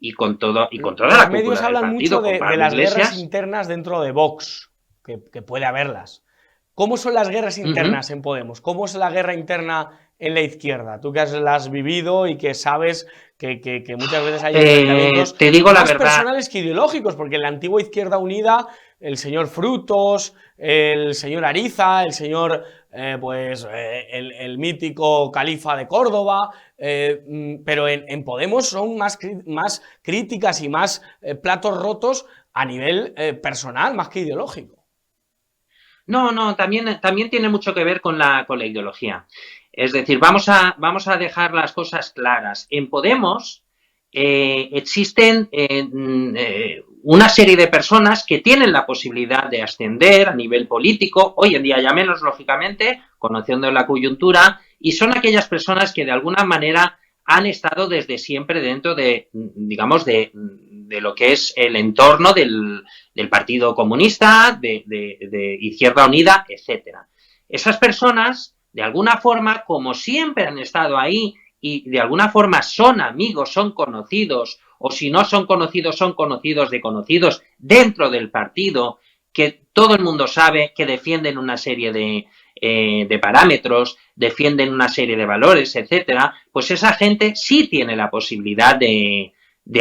y con toda la cúpula. Los medios hablan mucho de las guerras internas dentro de Vox, que puede haberlas. ¿Cómo son las guerras internas en Podemos? ¿Cómo es la guerra interna en la izquierda? Tú que las has vivido y que sabes que muchas veces hay enfrentamientos más personales que ideológicos, porque en la antigua Izquierda Unida, el señor Frutos, el señor Ariza, el señor, el mítico Califa de Córdoba, pero en Podemos son más críticas y más platos rotos a nivel personal, más que ideológico. No, también tiene mucho que ver con la ideología. Es decir, vamos a dejar las cosas claras. En Podemos existen una serie de personas que tienen la posibilidad de ascender a nivel político, hoy en día ya menos, lógicamente, conociendo la coyuntura, y son aquellas personas que de alguna manera han estado desde siempre dentro de, digamos, de lo que es el entorno del Partido Comunista, de Izquierda Unida, etcétera. Esas personas, de alguna forma, como siempre han estado ahí y de alguna forma son amigos, son conocidos, o si no son conocidos de conocidos dentro del partido, que todo el mundo sabe que defienden una serie de parámetros, defienden una serie de valores, etcétera, pues esa gente sí tiene la posibilidad de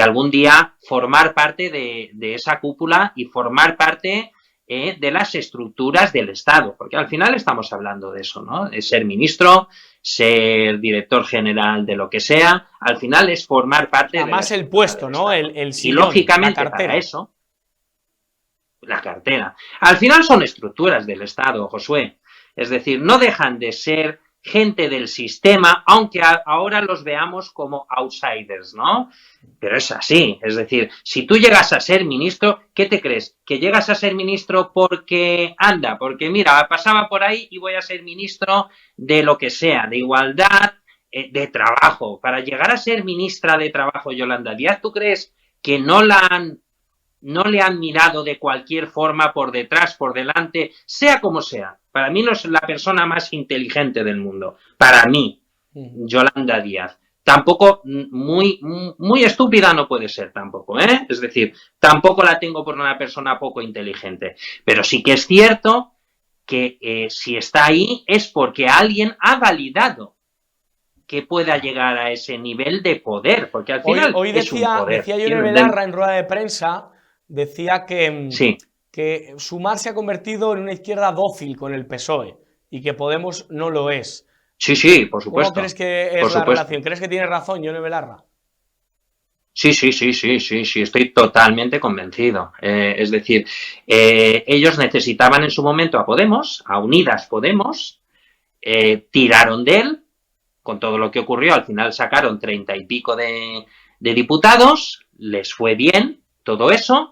algún día formar parte de esa cúpula y formar parte de las estructuras del Estado, porque al final estamos hablando de eso, ¿no? Es ser ministro, ser director general de lo que sea, al final es formar parte de más el puesto, ¿no? El sillón, y lógicamente la cartera. para eso, la cartera. Al final son estructuras del Estado, Josué. Es decir, no dejan de ser gente del sistema, aunque ahora los veamos como outsiders, ¿no? Pero es así. Es decir, si tú llegas a ser ministro, ¿qué te crees? ¿Que llegas a ser ministro porque porque mira, pasaba por ahí y voy a ser ministro de lo que sea, de igualdad, de trabajo? Para llegar a ser ministra de Trabajo, Yolanda Díaz, ¿tú crees que no le han mirado de cualquier forma por detrás, por delante, sea como sea? Para mí no es la persona más inteligente del mundo. Para mí, Yolanda Díaz. Tampoco muy estúpida no puede ser tampoco, ¿eh? Es decir, tampoco la tengo por una persona poco inteligente. Pero sí que es cierto que si está ahí es porque alguien ha validado que pueda llegar a ese nivel de poder, porque al final hoy decía Yone Belarra en rueda de prensa, decía que, sí, que Sumar se ha convertido en una izquierda dócil con el PSOE y que Podemos no lo es. Sí, por supuesto. ¿Cómo crees que es la relación? ¿Crees que tiene razón Yone Belarra? Sí, estoy totalmente convencido. Es decir, ellos necesitaban en su momento a Podemos, a Unidas Podemos, tiraron de él, con todo lo que ocurrió, al final sacaron 30 y pico de diputados, les fue bien todo eso,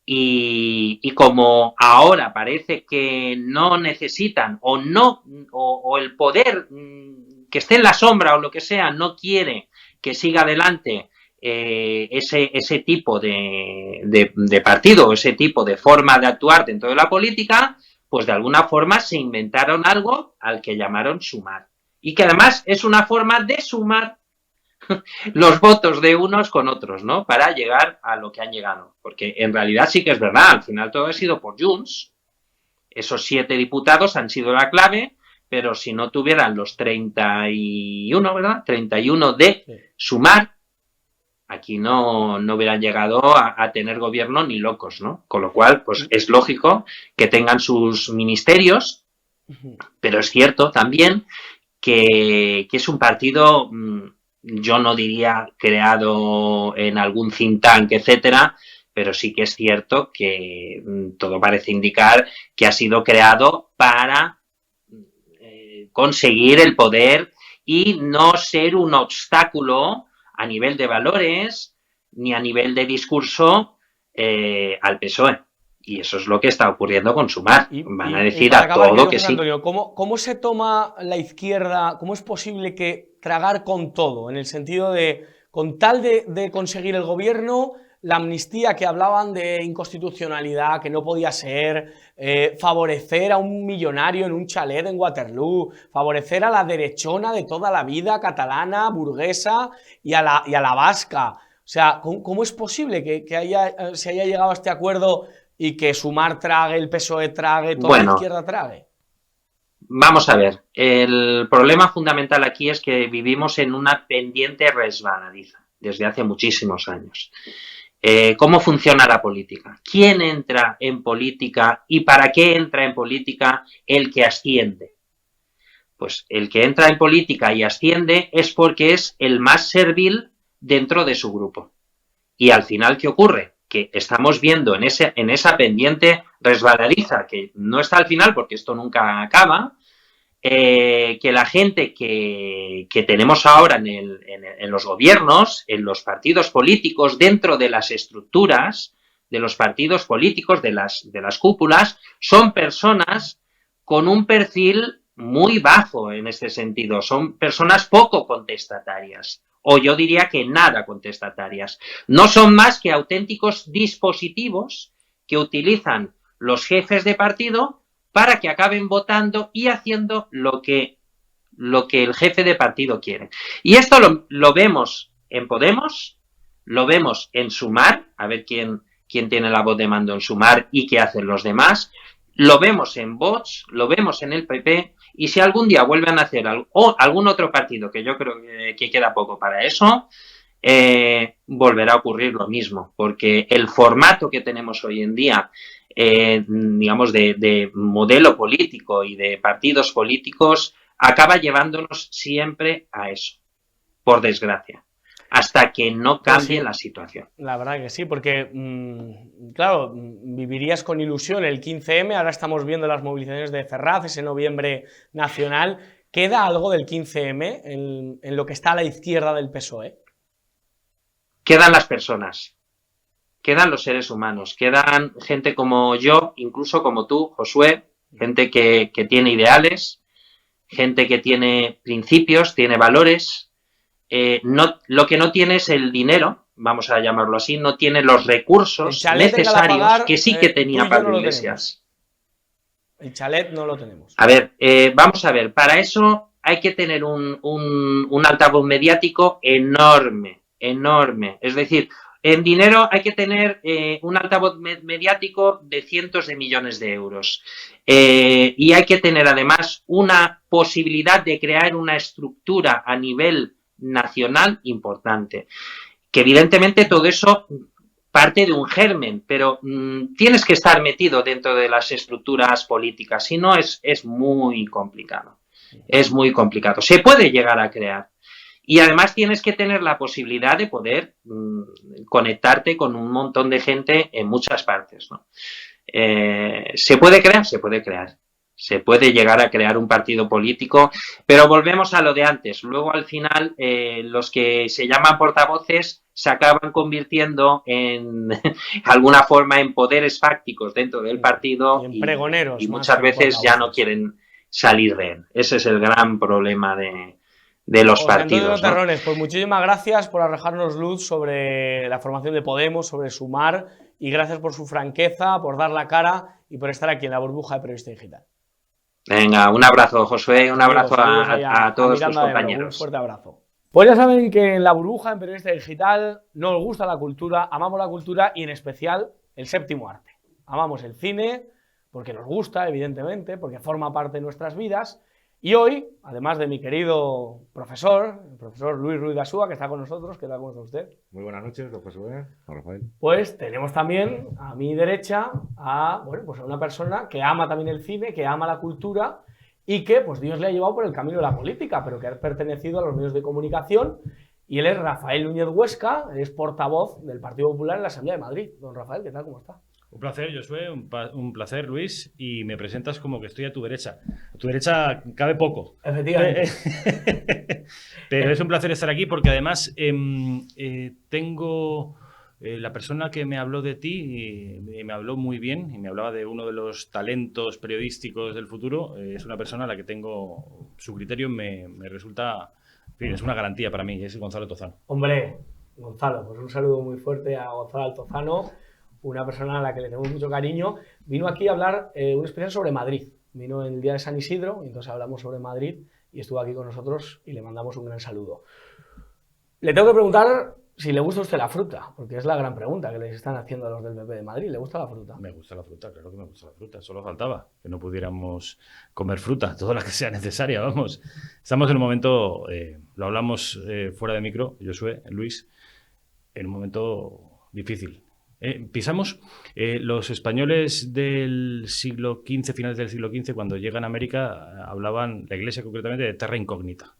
y como ahora parece que no necesitan o el poder que esté en la sombra o lo que sea no quiere que siga adelante ese tipo de partido, ese tipo de forma de actuar dentro de la política, pues de alguna forma se inventaron algo al que llamaron Sumar. Y que además es una forma de sumar los votos de unos con otros, ¿no? Para llegar a lo que han llegado. Porque en realidad sí que es verdad, al final todo ha sido por Junts. Esos 7 diputados han sido la clave, pero si no tuvieran los 31, ¿verdad? 31 de Sumar, aquí no hubieran llegado a tener gobierno ni locos, ¿no? Con lo cual, pues es lógico que tengan sus ministerios, pero es cierto también que es un partido, yo no diría creado en algún think tank, etcétera, pero sí que es cierto que todo parece indicar que ha sido creado para conseguir el poder y no ser un obstáculo a nivel de valores ni a nivel de discurso al PSOE. Y eso es lo que está ocurriendo con Sumar. Van a decir a todo que sí. Antonio, ¿cómo se toma la izquierda? ¿Cómo es posible que tragar con todo? En el sentido de, con tal de conseguir el gobierno, la amnistía que hablaban de inconstitucionalidad, que no podía ser, favorecer a un millonario en un chalet en Waterloo, favorecer a la derechona de toda la vida, catalana, burguesa y a la vasca. O sea, ¿cómo es posible que se haya llegado a este acuerdo y que Sumar trague, el PSOE trague, toda la izquierda trague? Vamos a ver, el problema fundamental aquí es que vivimos en una pendiente resbaladiza desde hace muchísimos años. ¿Cómo funciona la política? ¿Quién entra en política y para qué entra en política el que asciende? Pues el que entra en política y asciende es porque es el más servil dentro de su grupo. Y al final, ¿qué ocurre? Que estamos viendo en esa pendiente resbaladiza, que no está al final porque esto nunca acaba, que la gente que tenemos ahora en los gobiernos, en los partidos políticos, dentro de las estructuras de los partidos políticos, de las cúpulas, son personas con un perfil muy bajo en este sentido, son personas poco contestatarias, o yo diría que nada contestatarias. No son más que auténticos dispositivos que utilizan los jefes de partido para que acaben votando y haciendo lo que el jefe de partido quiere. Y esto lo vemos en Podemos, lo vemos en Sumar, a ver quién tiene la voz de mando en Sumar y qué hacen los demás, lo vemos en Vox, lo vemos en el PP, y si algún día vuelven a hacer algún otro partido, que yo creo que queda poco para eso, volverá a ocurrir lo mismo, porque el formato que tenemos hoy en día, digamos, de modelo político y de partidos políticos, acaba llevándonos siempre a eso, por desgracia, hasta que no cambie la situación. La verdad que sí, porque, claro, vivirías con ilusión el 15M, ahora estamos viendo las movilizaciones de Ferraz, ese noviembre nacional. ¿Queda algo del 15M en lo que está a la izquierda del PSOE? Quedan las personas, quedan los seres humanos, quedan gente como yo, incluso como tú, Josué, gente que tiene ideales, gente que tiene principios, tiene valores. Lo que no tiene es el dinero, vamos a llamarlo así, no tiene los recursos necesarios que sí que tenía Pablo Iglesias. El chalet no lo tenemos. A ver, vamos a ver, para eso hay que tener un altavoz mediático enorme, enorme. Es decir, en dinero hay que tener un altavoz mediático de cientos de millones de euros. Y hay que tener además una posibilidad de crear una estructura a nivel nacional importante. Que evidentemente todo eso parte de un germen, pero tienes que estar metido dentro de las estructuras políticas, si no es muy complicado. Es muy complicado. Se puede llegar a crear. Y además tienes que tener la posibilidad de poder conectarte con un montón de gente en muchas partes, ¿no? ¿Se puede crear? Se puede crear. Se puede llegar a crear un partido político, pero volvemos a lo de antes. Luego, al final, los que se llaman portavoces se acaban convirtiendo en alguna forma en poderes fácticos dentro del partido y en pregoneros, y muchas veces ya no quieren salir de él. Ese es el gran problema de los partidos, ¿no? Terrones, pues muchísimas gracias por arrojarnos luz sobre la formación de Podemos, sobre Sumar, y gracias por su franqueza, por dar la cara y por estar aquí en la burbuja de Periodista Digital. Venga, un abrazo, Josué, un abrazo a todos tus compañeros. Un fuerte abrazo. Pues ya saben que en la burbuja, en Periodista Digital, nos gusta la cultura, amamos la cultura y en especial el séptimo arte. Amamos el cine porque nos gusta, evidentemente, porque forma parte de nuestras vidas. Y hoy, además de mi querido profesor, el profesor Luis Ruiz de Asúa, que está con nosotros, ¿qué tal? ¿Cómo está usted? Muy buenas noches, profesor Rafael. Pues tenemos también a mi derecha a una persona que ama también el cine, que ama la cultura y que pues Dios le ha llevado por el camino de la política, pero que ha pertenecido a los medios de comunicación, y él es Rafael Núñez Huesca, es portavoz del Partido Popular en la Asamblea de Madrid. Don Rafael, ¿qué tal? ¿Cómo está? Un placer, Josué, un placer, Luis, y me presentas como que estoy a tu derecha. A tu derecha cabe poco. Efectivamente. Pero es un placer estar aquí porque además tengo la persona que me habló de ti y me habló muy bien y me hablaba de uno de los talentos periodísticos del futuro. Es una persona a la que tengo, su criterio me resulta, en fin, es una garantía para mí, es Gonzalo Altozano. Hombre, Gonzalo, pues un saludo muy fuerte a Gonzalo Altozano, una persona a la que le tengo mucho cariño. Vino aquí a hablar un especial sobre Madrid. Vino el día de San Isidro y entonces hablamos sobre Madrid y estuvo aquí con nosotros y le mandamos un gran saludo. Le tengo que preguntar si le gusta a usted la fruta, porque es la gran pregunta que les están haciendo a los del PP de Madrid. ¿Le gusta la fruta? Me gusta la fruta, claro que me gusta la fruta. Solo faltaba que no pudiéramos comer fruta, toda la que sea necesaria, vamos. Estamos en un momento, lo hablamos fuera de micro, Josué, Luis, en un momento difícil. Pisamos los españoles del siglo XV, finales del siglo XV, cuando llegan a América, hablaban, la Iglesia concretamente, de terra incógnita.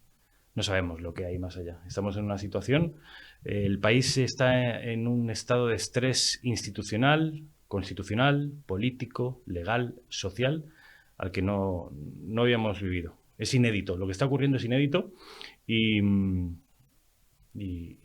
No sabemos lo que hay más allá. Estamos en una situación, el país está en un estado de estrés institucional, constitucional, político, legal, social, al que no habíamos vivido. Es inédito, lo que está ocurriendo es inédito y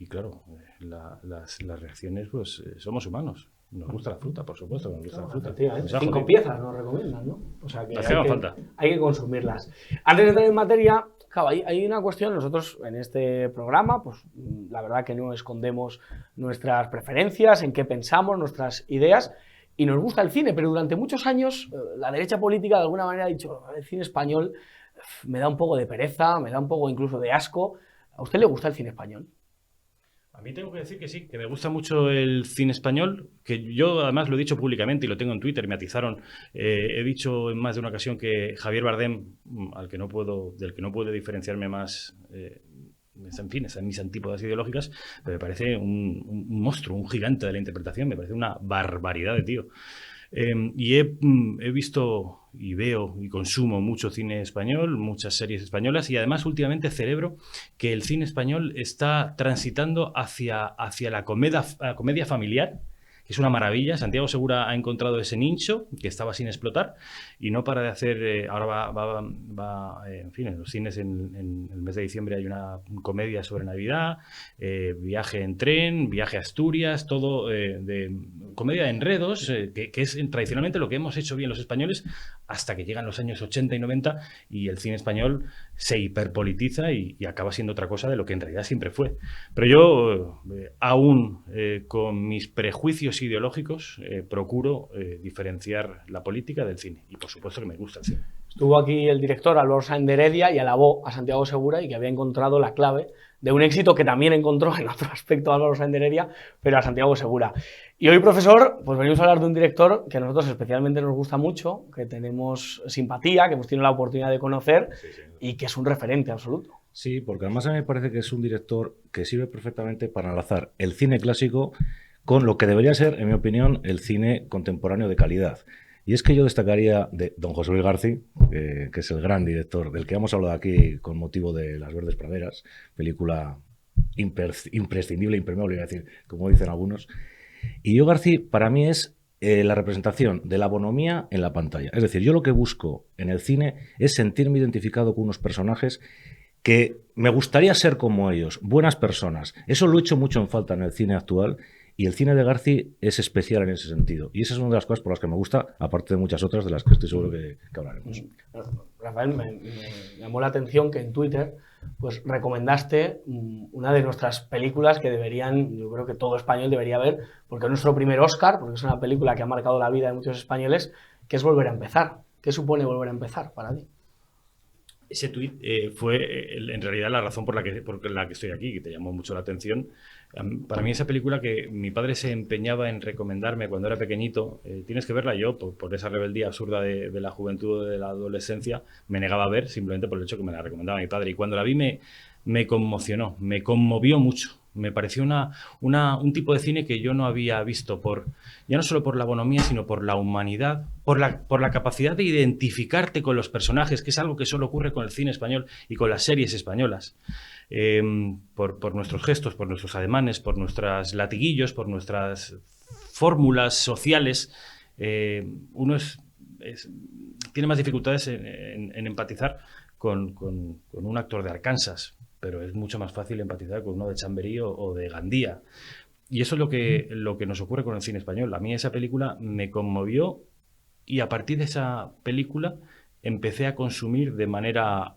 claro, las reacciones, pues somos humanos. Nos gusta la fruta, por supuesto, nos gusta la fruta. Nos ha 5 jodido. piezas nos recomiendan, ¿no? O sea que Las que hagan falta. hay que consumirlas. Antes de entrar en materia, claro, hay una cuestión. Nosotros en este programa, pues la verdad que no escondemos nuestras preferencias, en qué pensamos, nuestras ideas, y nos gusta el cine, pero durante muchos años la derecha política de alguna manera ha dicho, el cine español me da un poco de pereza, me da un poco incluso de asco. ¿A usted le gusta el cine español? A mí tengo que decir que sí, que me gusta mucho el cine español, que yo además lo he dicho públicamente y lo tengo en Twitter, me atizaron. He dicho en más de una ocasión que Javier Bardem, del que no puedo diferenciarme más, en fin, esas mis antípodas ideológicas, pero me parece un monstruo, un gigante de la interpretación, me parece una barbaridad de tío. Y he visto y veo y consumo mucho cine español, muchas series españolas, y además últimamente celebro que el cine español está transitando hacia la comedia familiar, que es una maravilla. Santiago Segura ha encontrado ese nicho que estaba sin explotar y no para de hacer. Ahora en fin, en los cines en el mes de diciembre hay una comedia sobre Navidad, viaje en tren, viaje a Asturias, todo de comedia de enredos, que es tradicionalmente lo que hemos hecho bien los españoles hasta que llegan los años 80 y 90 y el cine español se hiperpolitiza y acaba siendo otra cosa de lo que en realidad siempre fue. Pero yo, aún con mis prejuicios ideológicos, procuro diferenciar la política del cine. Y por supuesto que me gusta el cine. Estuvo aquí el director Álvaro Sáenz de Heredia y alabó a Santiago Segura y que había encontrado la clave de un éxito que también encontró en otro aspecto a Álvaro Sáenz de Heredia, pero a Santiago Segura. Y hoy, profesor, pues venimos a hablar de un director que a nosotros especialmente nos gusta mucho, que tenemos simpatía, que hemos tenido la oportunidad de conocer y que es un referente absoluto. Sí, porque además a mí me parece que es un director que sirve perfectamente para enlazar el cine clásico con lo que debería ser, en mi opinión, el cine contemporáneo de calidad. Y es que yo destacaría de don José Luis García, que es el gran director del que hemos hablado aquí con motivo de Las Verdes Praderas, película imprescindible, impermeable, iba a decir, como dicen algunos. Y yo, García, para mí es la representación de la bonomía en la pantalla. Es decir, yo lo que busco en el cine es sentirme identificado con unos personajes que me gustaría ser como ellos, buenas personas. Eso lo he hecho mucho en falta en el cine actual. Y el cine de García es especial en ese sentido. Y esa es una de las cosas por las que me gusta, aparte de muchas otras de las que estoy seguro que hablaremos. Rafael, me llamó la atención que en Twitter pues recomendaste una de nuestras películas que yo creo que todo español debería ver, porque es nuestro primer Oscar, porque es una película que ha marcado la vida de muchos españoles, que es Volver a empezar. ¿Qué supone Volver a empezar para ti? Ese tuit fue en realidad la razón por la que estoy aquí, que te llamó mucho la atención. Para mí esa película que mi padre se empeñaba en recomendarme cuando era pequeñito, tienes que verla. Yo, por esa rebeldía absurda de la juventud o de la adolescencia, me negaba a ver simplemente por el hecho que me la recomendaba mi padre. Y cuando la vi me conmocionó, me conmovió mucho. Me pareció un tipo de cine que yo no había visto, ya no solo por la bonomía, sino por la humanidad, por la capacidad de identificarte con los personajes, que es algo que solo ocurre con el cine español y con las series españolas. Por nuestros gestos, por nuestros ademanes, por nuestros latiguillos, por nuestras fórmulas sociales, uno tiene más dificultades en empatizar con un actor de Arkansas, pero es mucho más fácil empatizar con uno de Chamberí o de Gandía. Y eso es lo que nos ocurre con el cine español. A mí esa película me conmovió y a partir de esa película empecé a consumir de manera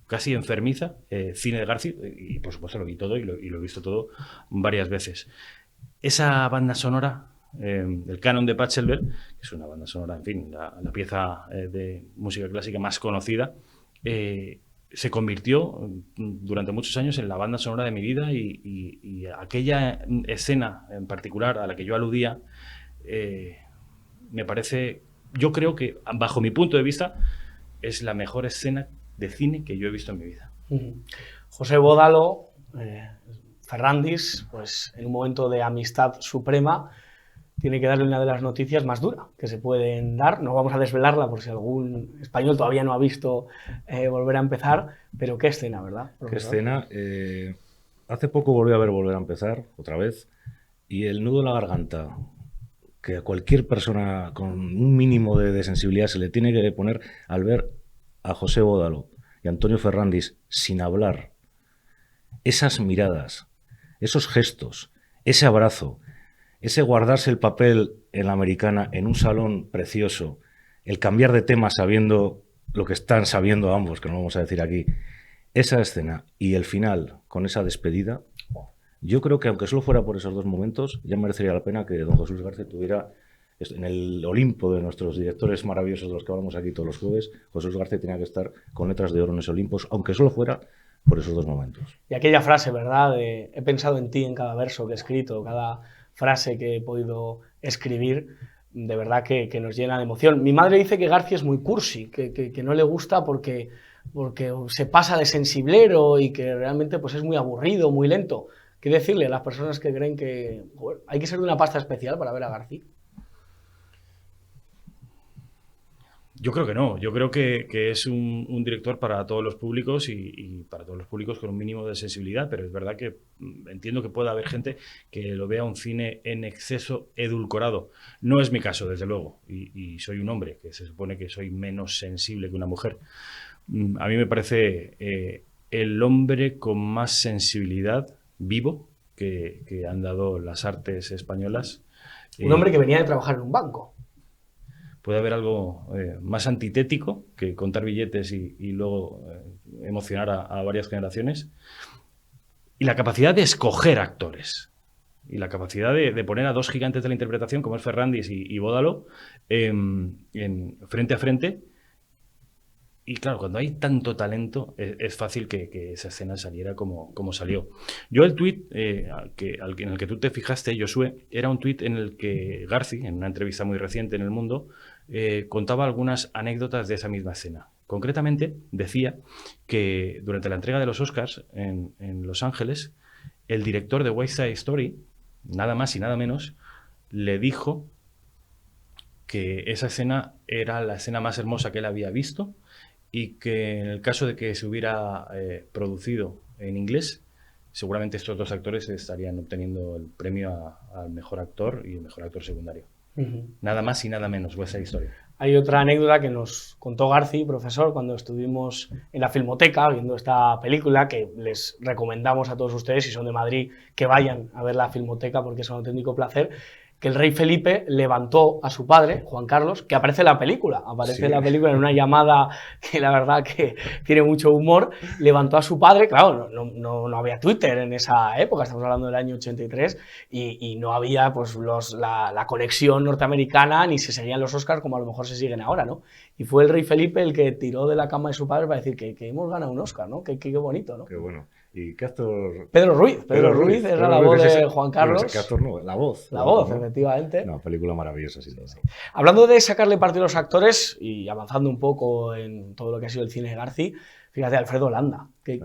casi enfermiza cine de García y por supuesto lo vi todo y lo he visto todo varias veces. Esa banda sonora, el Canon de Pachelbel, que es una banda sonora, en fin, la pieza de música clásica más conocida, se convirtió durante muchos años en la banda sonora de mi vida y aquella escena en particular a la que yo aludía me parece, yo creo que bajo mi punto de vista es la mejor escena de cine que yo he visto en mi vida. José Bódalo, Ferrandis, pues en un momento de amistad suprema tiene que darle una de las noticias más duras que se pueden dar. No vamos a desvelarla por si algún español todavía no ha visto Volver a empezar, pero qué escena, ¿verdad, profesor? Qué escena. Hace poco volví a ver Volver a empezar, otra vez, y el nudo en la garganta que a cualquier persona con un mínimo de sensibilidad se le tiene que poner al ver a José Bódalo y Antonio Ferrandis sin hablar, esas miradas, esos gestos, ese abrazo, ese guardarse el papel en la Americana en un salón precioso, el cambiar de tema sabiendo lo que están sabiendo ambos, que no lo vamos a decir aquí, esa escena y el final con esa despedida, yo creo que aunque solo fuera por esos dos momentos, ya merecería la pena que don Jesús García tuviera en el Olimpo de nuestros directores maravillosos de los que hablamos aquí todos los jueves. Jesús García tenía que estar con letras de oro en ese Olimpo, aunque solo fuera por esos dos momentos. Y aquella frase, ¿verdad? De he pensado en ti en cada verso que he escrito, cada frase que he podido escribir, de verdad que nos llena de emoción. Mi madre dice que García es muy cursi, que no le gusta porque se pasa de sensiblero y que realmente pues, es muy aburrido, muy lento. ¿Qué decirle a las personas que creen que joder, hay que ser de una pasta especial para ver a García? Yo creo que no. Yo creo que es un director para todos los públicos y para todos los públicos con un mínimo de sensibilidad, pero es verdad que entiendo que pueda haber gente que lo vea un cine en exceso edulcorado. No es mi caso, desde luego, y soy un hombre, que se supone que soy menos sensible que una mujer. A mí me parece el hombre con más sensibilidad vivo que han dado las artes españolas. Un hombre que venía de trabajar en un banco. Puede haber algo más antitético que contar billetes y luego emocionar a varias generaciones. Y la capacidad de escoger actores. Y la capacidad de poner a dos gigantes de la interpretación, como es Ferrandis y Bódalo, frente a frente. Y claro, cuando hay tanto talento, es fácil que esa escena saliera como salió. Yo el tuit en el que tú te fijaste, Josué, era un tuit en el que Garci, en una entrevista muy reciente en El Mundo, contaba algunas anécdotas de esa misma escena. Concretamente, decía que durante la entrega de los Oscars en Los Ángeles, el director de West Side Story, nada más y nada menos, le dijo que esa escena era la escena más hermosa que él había visto y que en el caso de que se hubiera producido en inglés, seguramente estos dos actores estarían obteniendo el premio al mejor actor y el mejor actor secundario. Nada más y nada menos, West Side Story. Hay otra anécdota que nos contó Garci, profesor, cuando estuvimos en la Filmoteca viendo esta película, que les recomendamos a todos ustedes, si son de Madrid, que vayan a ver la Filmoteca porque es un auténtico placer, que el rey Felipe levantó a su padre, Juan Carlos, que aparece en la película, en una llamada que la verdad que tiene mucho humor, levantó a su padre, claro, no había Twitter en esa época, estamos hablando del año 83, y no había pues la conexión norteamericana, ni se seguían los Oscars como a lo mejor se siguen ahora, ¿no? Y fue el rey Felipe el que tiró de la cama de su padre para decir que hemos ganado un Oscar, ¿no? Qué bonito, ¿no? Qué bueno. ¿Y qué actor? Pedro Ruiz era la voz de Juan Carlos. ¿Qué actor no? La voz. La voz, efectivamente. Una película maravillosa, sin duda. Hablando de sacarle partido a los actores y avanzando un poco en todo lo que ha sido el cine de Garci, fíjate, Alfredo Landa. Qué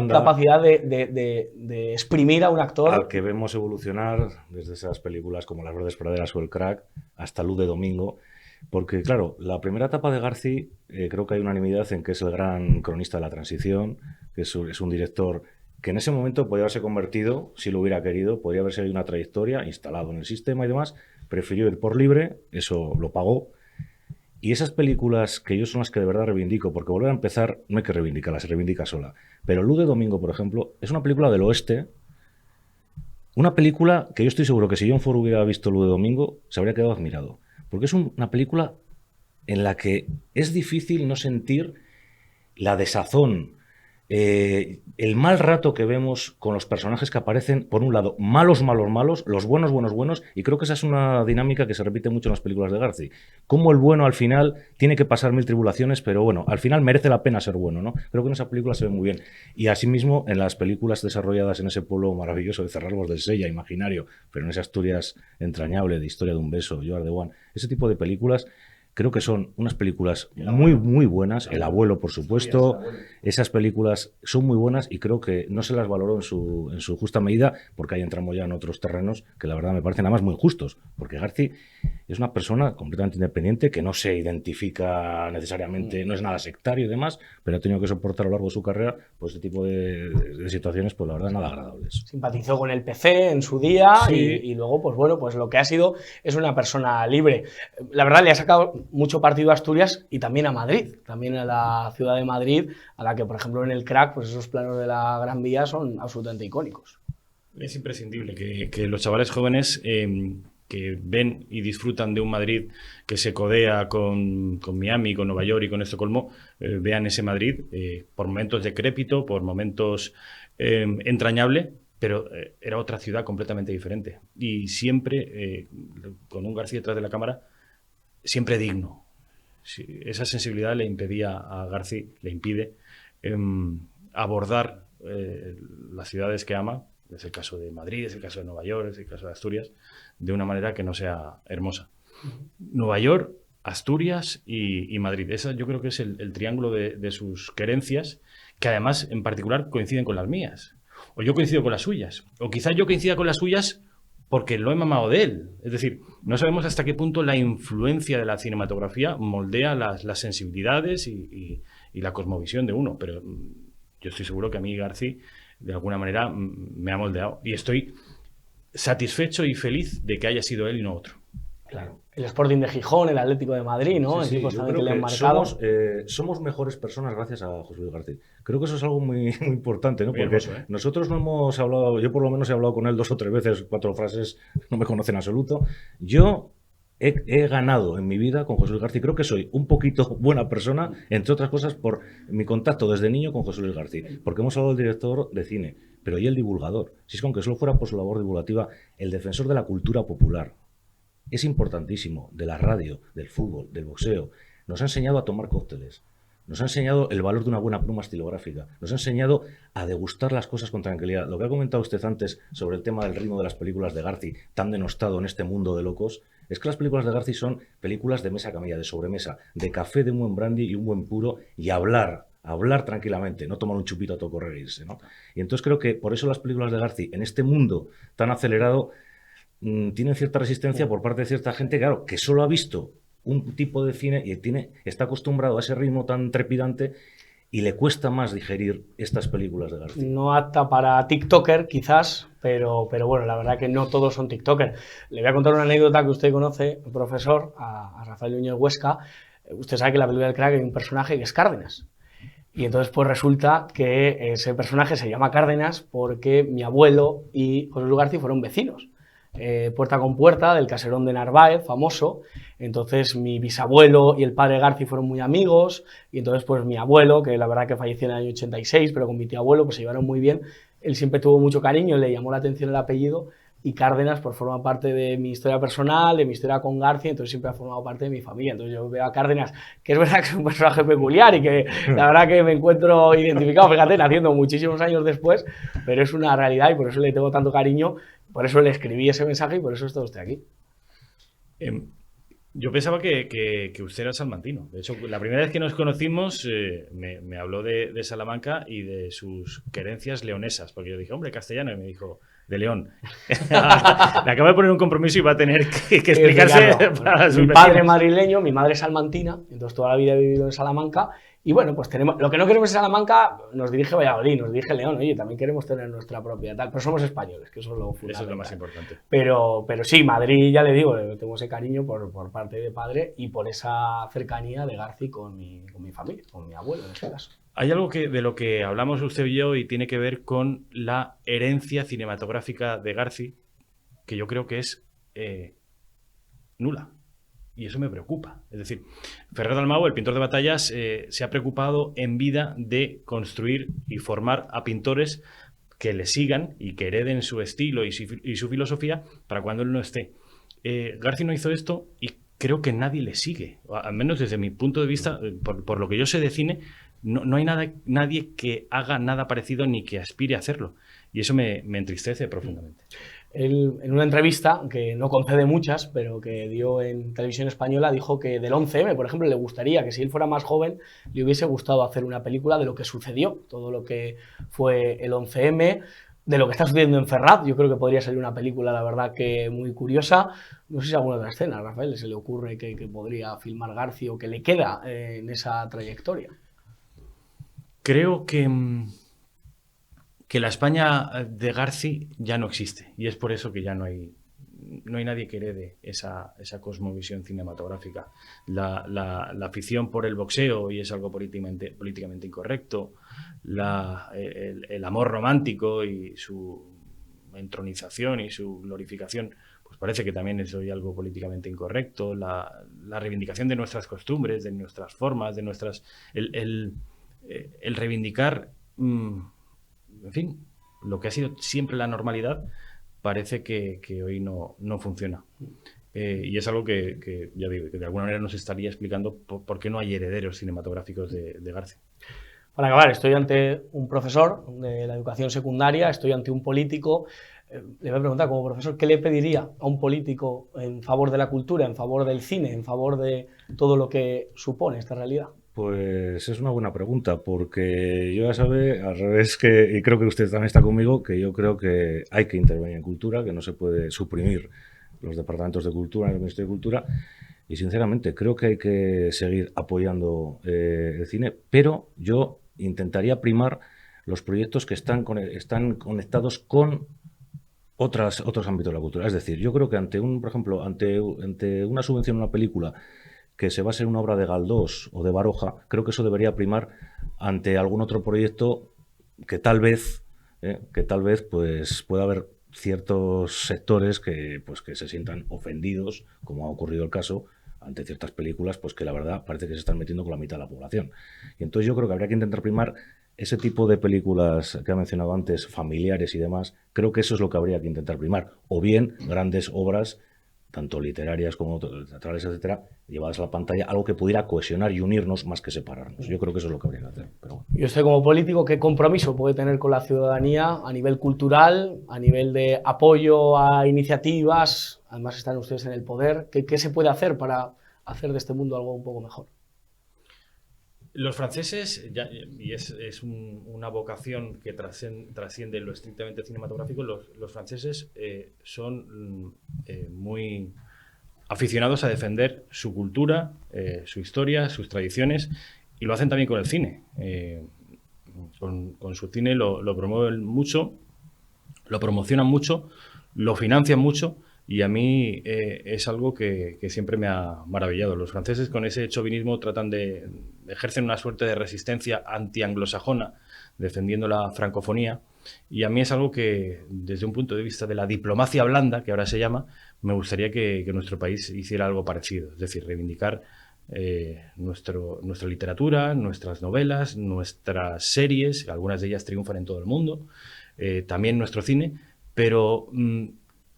capacidad de exprimir a un actor. Al que vemos evolucionar desde esas películas como Las Verdes Praderas o El Crack hasta Luz de Domingo. Porque, claro, la primera etapa de Garci, creo que hay unanimidad en que es el gran cronista de la transición, que es un director que en ese momento podría haberse convertido, si lo hubiera querido, podría haber seguido una trayectoria, instalado en el sistema y demás, prefirió ir por libre, eso lo pagó. Y esas películas que yo son las que de verdad reivindico, porque volver a empezar no hay que reivindicarlas, se reivindica sola. Pero Luz de Domingo, por ejemplo, es una película del oeste, una película que yo estoy seguro que si John Ford hubiera visto Luz de Domingo, se habría quedado admirado. Porque es una película en la que es difícil no sentir la desazón, el mal rato que vemos con los personajes que aparecen, por un lado, malos, los buenos, y creo que esa es una dinámica que se repite mucho en las películas de Garci. Cómo el bueno al final tiene que pasar mil tribulaciones, pero bueno, al final merece la pena ser bueno, ¿no? Creo que en esa película se ve muy bien. Y asimismo, en las películas desarrolladas en ese pueblo maravilloso de Cerralbos del Sella, imaginario, pero en esa Asturias entrañable de Historia de un beso, You Are the One, ese tipo de películas. Creo que son unas películas muy, muy buenas. El abuelo, por supuesto. Esas películas son muy buenas y creo que no se las valoró en su justa medida, porque ahí entramos ya en otros terrenos que la verdad me parecen además muy justos. Porque Garci Es una persona completamente independiente que no se identifica necesariamente, no es nada sectario y demás, pero ha tenido que soportar a lo largo de su carrera pues este tipo de situaciones, pues la verdad, nada agradables. Simpatizó con el PC en su día Sí. y luego, pues bueno, pues lo que ha sido es una persona libre. La verdad, le ha sacado mucho partido a Asturias y también a Madrid, también a la ciudad de Madrid, a la que, por ejemplo, en el Crack, pues esos planos de la Gran Vía son absolutamente icónicos. Es imprescindible que los chavales jóvenes que ven y disfrutan de un Madrid que se codea con Miami, con Nueva York y con Estocolmo, vean ese Madrid por momentos decrépito, por momentos entrañable, pero era otra ciudad completamente diferente. Y siempre, con un García detrás de la cámara, siempre digno. Sí, esa sensibilidad le impedía a García, le impide abordar las ciudades que ama. Es el caso de Madrid, es el caso de Nueva York, es el caso de Asturias, de una manera que no sea hermosa. Nueva York, Asturias y Madrid. Esa yo creo que es el triángulo de sus querencias, que además en particular coinciden con las mías. O yo coincido con las suyas. O quizás yo coincida con las suyas porque lo he mamado de él. Es decir, no sabemos hasta qué punto la influencia de la cinematografía moldea las sensibilidades y la cosmovisión de uno. Pero yo estoy seguro que a mí García de alguna manera me ha moldeado. Y estoy satisfecho y feliz de que haya sido él y no otro. Claro. El Sporting de Gijón, el Atlético de Madrid, ¿no? Sí, Equipos yo también creo que le han que marcado. somos mejores personas gracias a José Luis García. Creo que eso es algo muy, muy importante, ¿no? Muy Porque hermoso, ¿eh? nosotros no hemos hablado, yo por lo menos he hablado con él 2 o 3 veces, 4 frases, no me conoce en absoluto. Yo he ganado en mi vida con José Luis García. Creo que soy un poquito buena persona, entre otras cosas, por mi contacto desde niño con José Luis García. Porque hemos hablado del director de cine, pero y el divulgador. Si es que aunque solo fuera por su labor divulgativa, el defensor de la cultura popular. Es importantísimo, de la radio, del fútbol, del boxeo. Nos ha enseñado a tomar cócteles. Nos ha enseñado el valor de una buena pluma estilográfica. Nos ha enseñado a degustar las cosas con tranquilidad. Lo que ha comentado usted antes sobre el tema del ritmo de las películas de García, tan denostado en este mundo de locos, es que las películas de García son películas de mesa camilla, de sobremesa, de café, de un buen brandy y un buen puro, y hablar tranquilamente, no tomar un chupito a todo correr e irse, ¿no? Y entonces creo que por eso las películas de García, en este mundo tan acelerado, tienen cierta resistencia por parte de cierta gente, claro, que solo ha visto un tipo de cine y está acostumbrado a ese ritmo tan trepidante y le cuesta más digerir estas películas de García. No apta para TikToker, quizás, pero bueno, la verdad que no todos son TikToker. Le voy a contar una anécdota que usted conoce, profesor, a Rafael Núñez Huesca. Usted sabe que en la película del Crack hay un personaje que es Cárdenas. Y entonces pues resulta que ese personaje se llama Cárdenas porque mi abuelo y José Luis García fueron vecinos. Puerta con puerta del caserón de Narváez, famoso. Entonces mi bisabuelo y el padre García fueron muy amigos y entonces pues mi abuelo, que la verdad que falleció en el año 86, pero con mi tío abuelo pues se llevaron muy bien. Él siempre tuvo mucho cariño, le llamó la atención el apellido y Cárdenas pues forma parte de mi historia personal, de mi historia con García, entonces siempre ha formado parte de mi familia. Entonces yo veo a Cárdenas, que es verdad que es un personaje peculiar y que la verdad que me encuentro identificado, fíjate, naciendo muchísimos años después, pero es una realidad y por eso le tengo tanto cariño. Por eso le escribí ese mensaje y por eso está usted aquí. Yo pensaba que usted era salmantino. De hecho, la primera vez que nos conocimos me habló de Salamanca y de sus querencias leonesas, porque yo dije, hombre, castellano, y me dijo, de León. Le acabo de poner un compromiso y va a tener que explicarse para sus Mi vecinos. padre madrileño, mi madre salmantina, entonces toda la vida he vivido en Salamanca. Y bueno, pues tenemos, lo que no queremos en Salamanca nos dirige Valladolid, nos dirige León, oye, también queremos tener nuestra propia tal, pero somos españoles, que eso es lo fundamental. Eso es lo más importante. Pero sí, Madrid, ya le digo, tengo ese cariño por parte de padre y por esa cercanía de García con mi familia, con mi abuelo en este caso. Hay algo de lo que hablamos usted y yo y tiene que ver con la herencia cinematográfica de García, que yo creo que es nula. Y eso me preocupa. Es decir, Ferrer Dalmau, el pintor de batallas, se ha preocupado en vida de construir y formar a pintores que le sigan y que hereden su estilo y su filosofía para cuando él no esté. García no hizo esto y creo que nadie le sigue. Al menos desde mi punto de vista, por lo que yo sé de cine, no hay nadie que haga nada parecido ni que aspire a hacerlo. Y eso me entristece profundamente. Él, en una entrevista, que no concede muchas, pero que dio en televisión española, dijo que del 11M, por ejemplo, le gustaría que si él fuera más joven, le hubiese gustado hacer una película de lo que sucedió, todo lo que fue el 11M. de lo que está sucediendo en Ferraz. Yo creo que podría salir una película, la verdad, que muy curiosa. No sé si alguna otra escena, a Rafael, se le ocurre que podría filmar García o que le queda en esa trayectoria. Creo que la España de Garci ya no existe, y es por eso que ya no hay nadie que herede esa cosmovisión cinematográfica. La afición por el boxeo, y es algo políticamente incorrecto, el amor romántico y su entronización y su glorificación, pues parece que también es hoy algo políticamente incorrecto. La reivindicación de nuestras costumbres, de nuestras formas, de nuestras... el reivindicar, en fin, lo que ha sido siempre la normalidad, parece que hoy no funciona. Y es algo que, ya digo, que de alguna manera nos estaría explicando por qué no hay herederos cinematográficos de García. Para acabar, estoy ante un profesor de la educación secundaria, estoy ante un político. Le voy a preguntar como profesor, ¿qué le pediría a un político en favor de la cultura, en favor del cine, en favor de todo lo que supone esta realidad? Pues es una buena pregunta, porque yo ya sabe, al revés que, y creo que usted también está conmigo, que yo creo que hay que intervenir en cultura, que no se puede suprimir los departamentos de cultura en el Ministerio de Cultura, y sinceramente creo que hay que seguir apoyando el cine, pero yo intentaría primar los proyectos que están conectados con otros ámbitos de la cultura. Es decir, yo creo que por ejemplo, ante una subvención a una película que se base en una obra de Galdós o de Baroja, creo que eso debería primar ante algún otro proyecto que tal vez pues pueda haber ciertos sectores que se sientan ofendidos, como ha ocurrido el caso, ante ciertas películas, pues que la verdad parece que se están metiendo con la mitad de la población. Y entonces yo creo que habría que intentar primar ese tipo de películas que ha mencionado antes, familiares y demás. Creo que eso es lo que habría que intentar primar. O bien grandes obras, tanto literarias como teatrales, etcétera, llevadas a la pantalla, algo que pudiera cohesionar y unirnos más que separarnos. Yo creo que eso es lo que habría que hacer. Pero bueno. Y usted como político, ¿qué compromiso puede tener con la ciudadanía a nivel cultural, a nivel de apoyo a iniciativas? Además están ustedes en el poder. ¿Qué se puede hacer para hacer de este mundo algo un poco mejor? Los franceses, y es una vocación que trasciende lo estrictamente cinematográfico, los franceses son muy aficionados a defender su cultura, su historia, sus tradiciones, y lo hacen también con el cine. Con su cine lo promueven mucho, lo promocionan mucho, lo financian mucho, y a mí es algo que siempre me ha maravillado. Los franceses, con ese chauvinismo, ejercen una suerte de resistencia anti-anglosajona, defendiendo la francofonía, y a mí es algo que, desde un punto de vista de la diplomacia blanda, que ahora se llama, me gustaría que nuestro país hiciera algo parecido, es decir, reivindicar nuestra literatura, nuestras novelas, nuestras series, algunas de ellas triunfan en todo el mundo, también nuestro cine, pero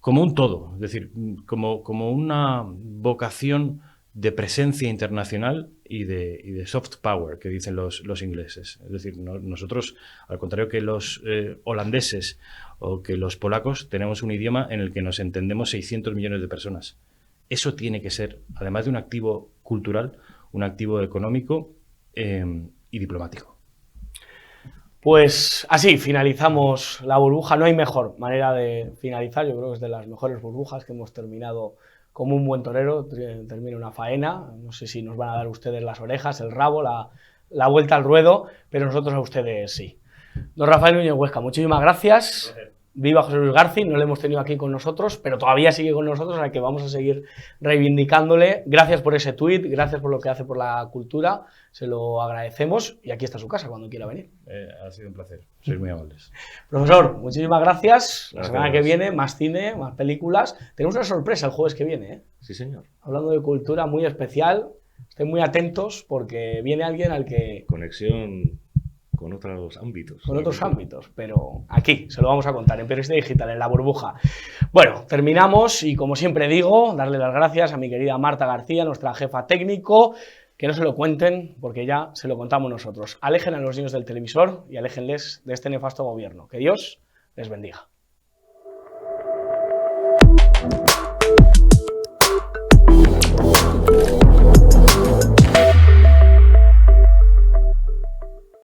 como un todo, es decir, como una vocación de presencia internacional y de soft power, que dicen los ingleses. Es decir, nosotros, al contrario que los holandeses o que los polacos, tenemos un idioma en el que nos entendemos 600 millones de personas. Eso tiene que ser, además de un activo cultural, un activo económico y diplomático. Pues así finalizamos la burbuja. No hay mejor manera de finalizar. Yo creo que es de las mejores burbujas que hemos terminado como un buen torero. Termina una faena. No sé si nos van a dar ustedes las orejas, el rabo, la vuelta al ruedo, pero nosotros a ustedes sí. Don Rafael Núñez Huesca, muchísimas gracias. Viva José Luis Garci, no lo hemos tenido aquí con nosotros, pero todavía sigue con nosotros, a que vamos a seguir reivindicándole. Gracias por ese tuit, gracias por lo que hace por la cultura, se lo agradecemos, y aquí está su casa cuando quiera venir. Ha sido un placer, sois muy amables. Profesor, muchísimas gracias. La Gracias. semana que viene, más cine, más películas. Tenemos una sorpresa el jueves que viene, ¿eh? Sí, señor. Hablando de cultura muy especial, estén muy atentos porque viene alguien al que... Conexión con otros ámbitos. Con otros ámbitos, pero aquí se lo vamos a contar en Periodista Digital, en La Burbuja. Bueno, terminamos y como siempre digo, darle las gracias a mi querida Marta García, nuestra jefa técnico, que no se lo cuenten porque ya se lo contamos nosotros. Alejen a los niños del televisor y aléjenles de este nefasto gobierno. Que Dios les bendiga.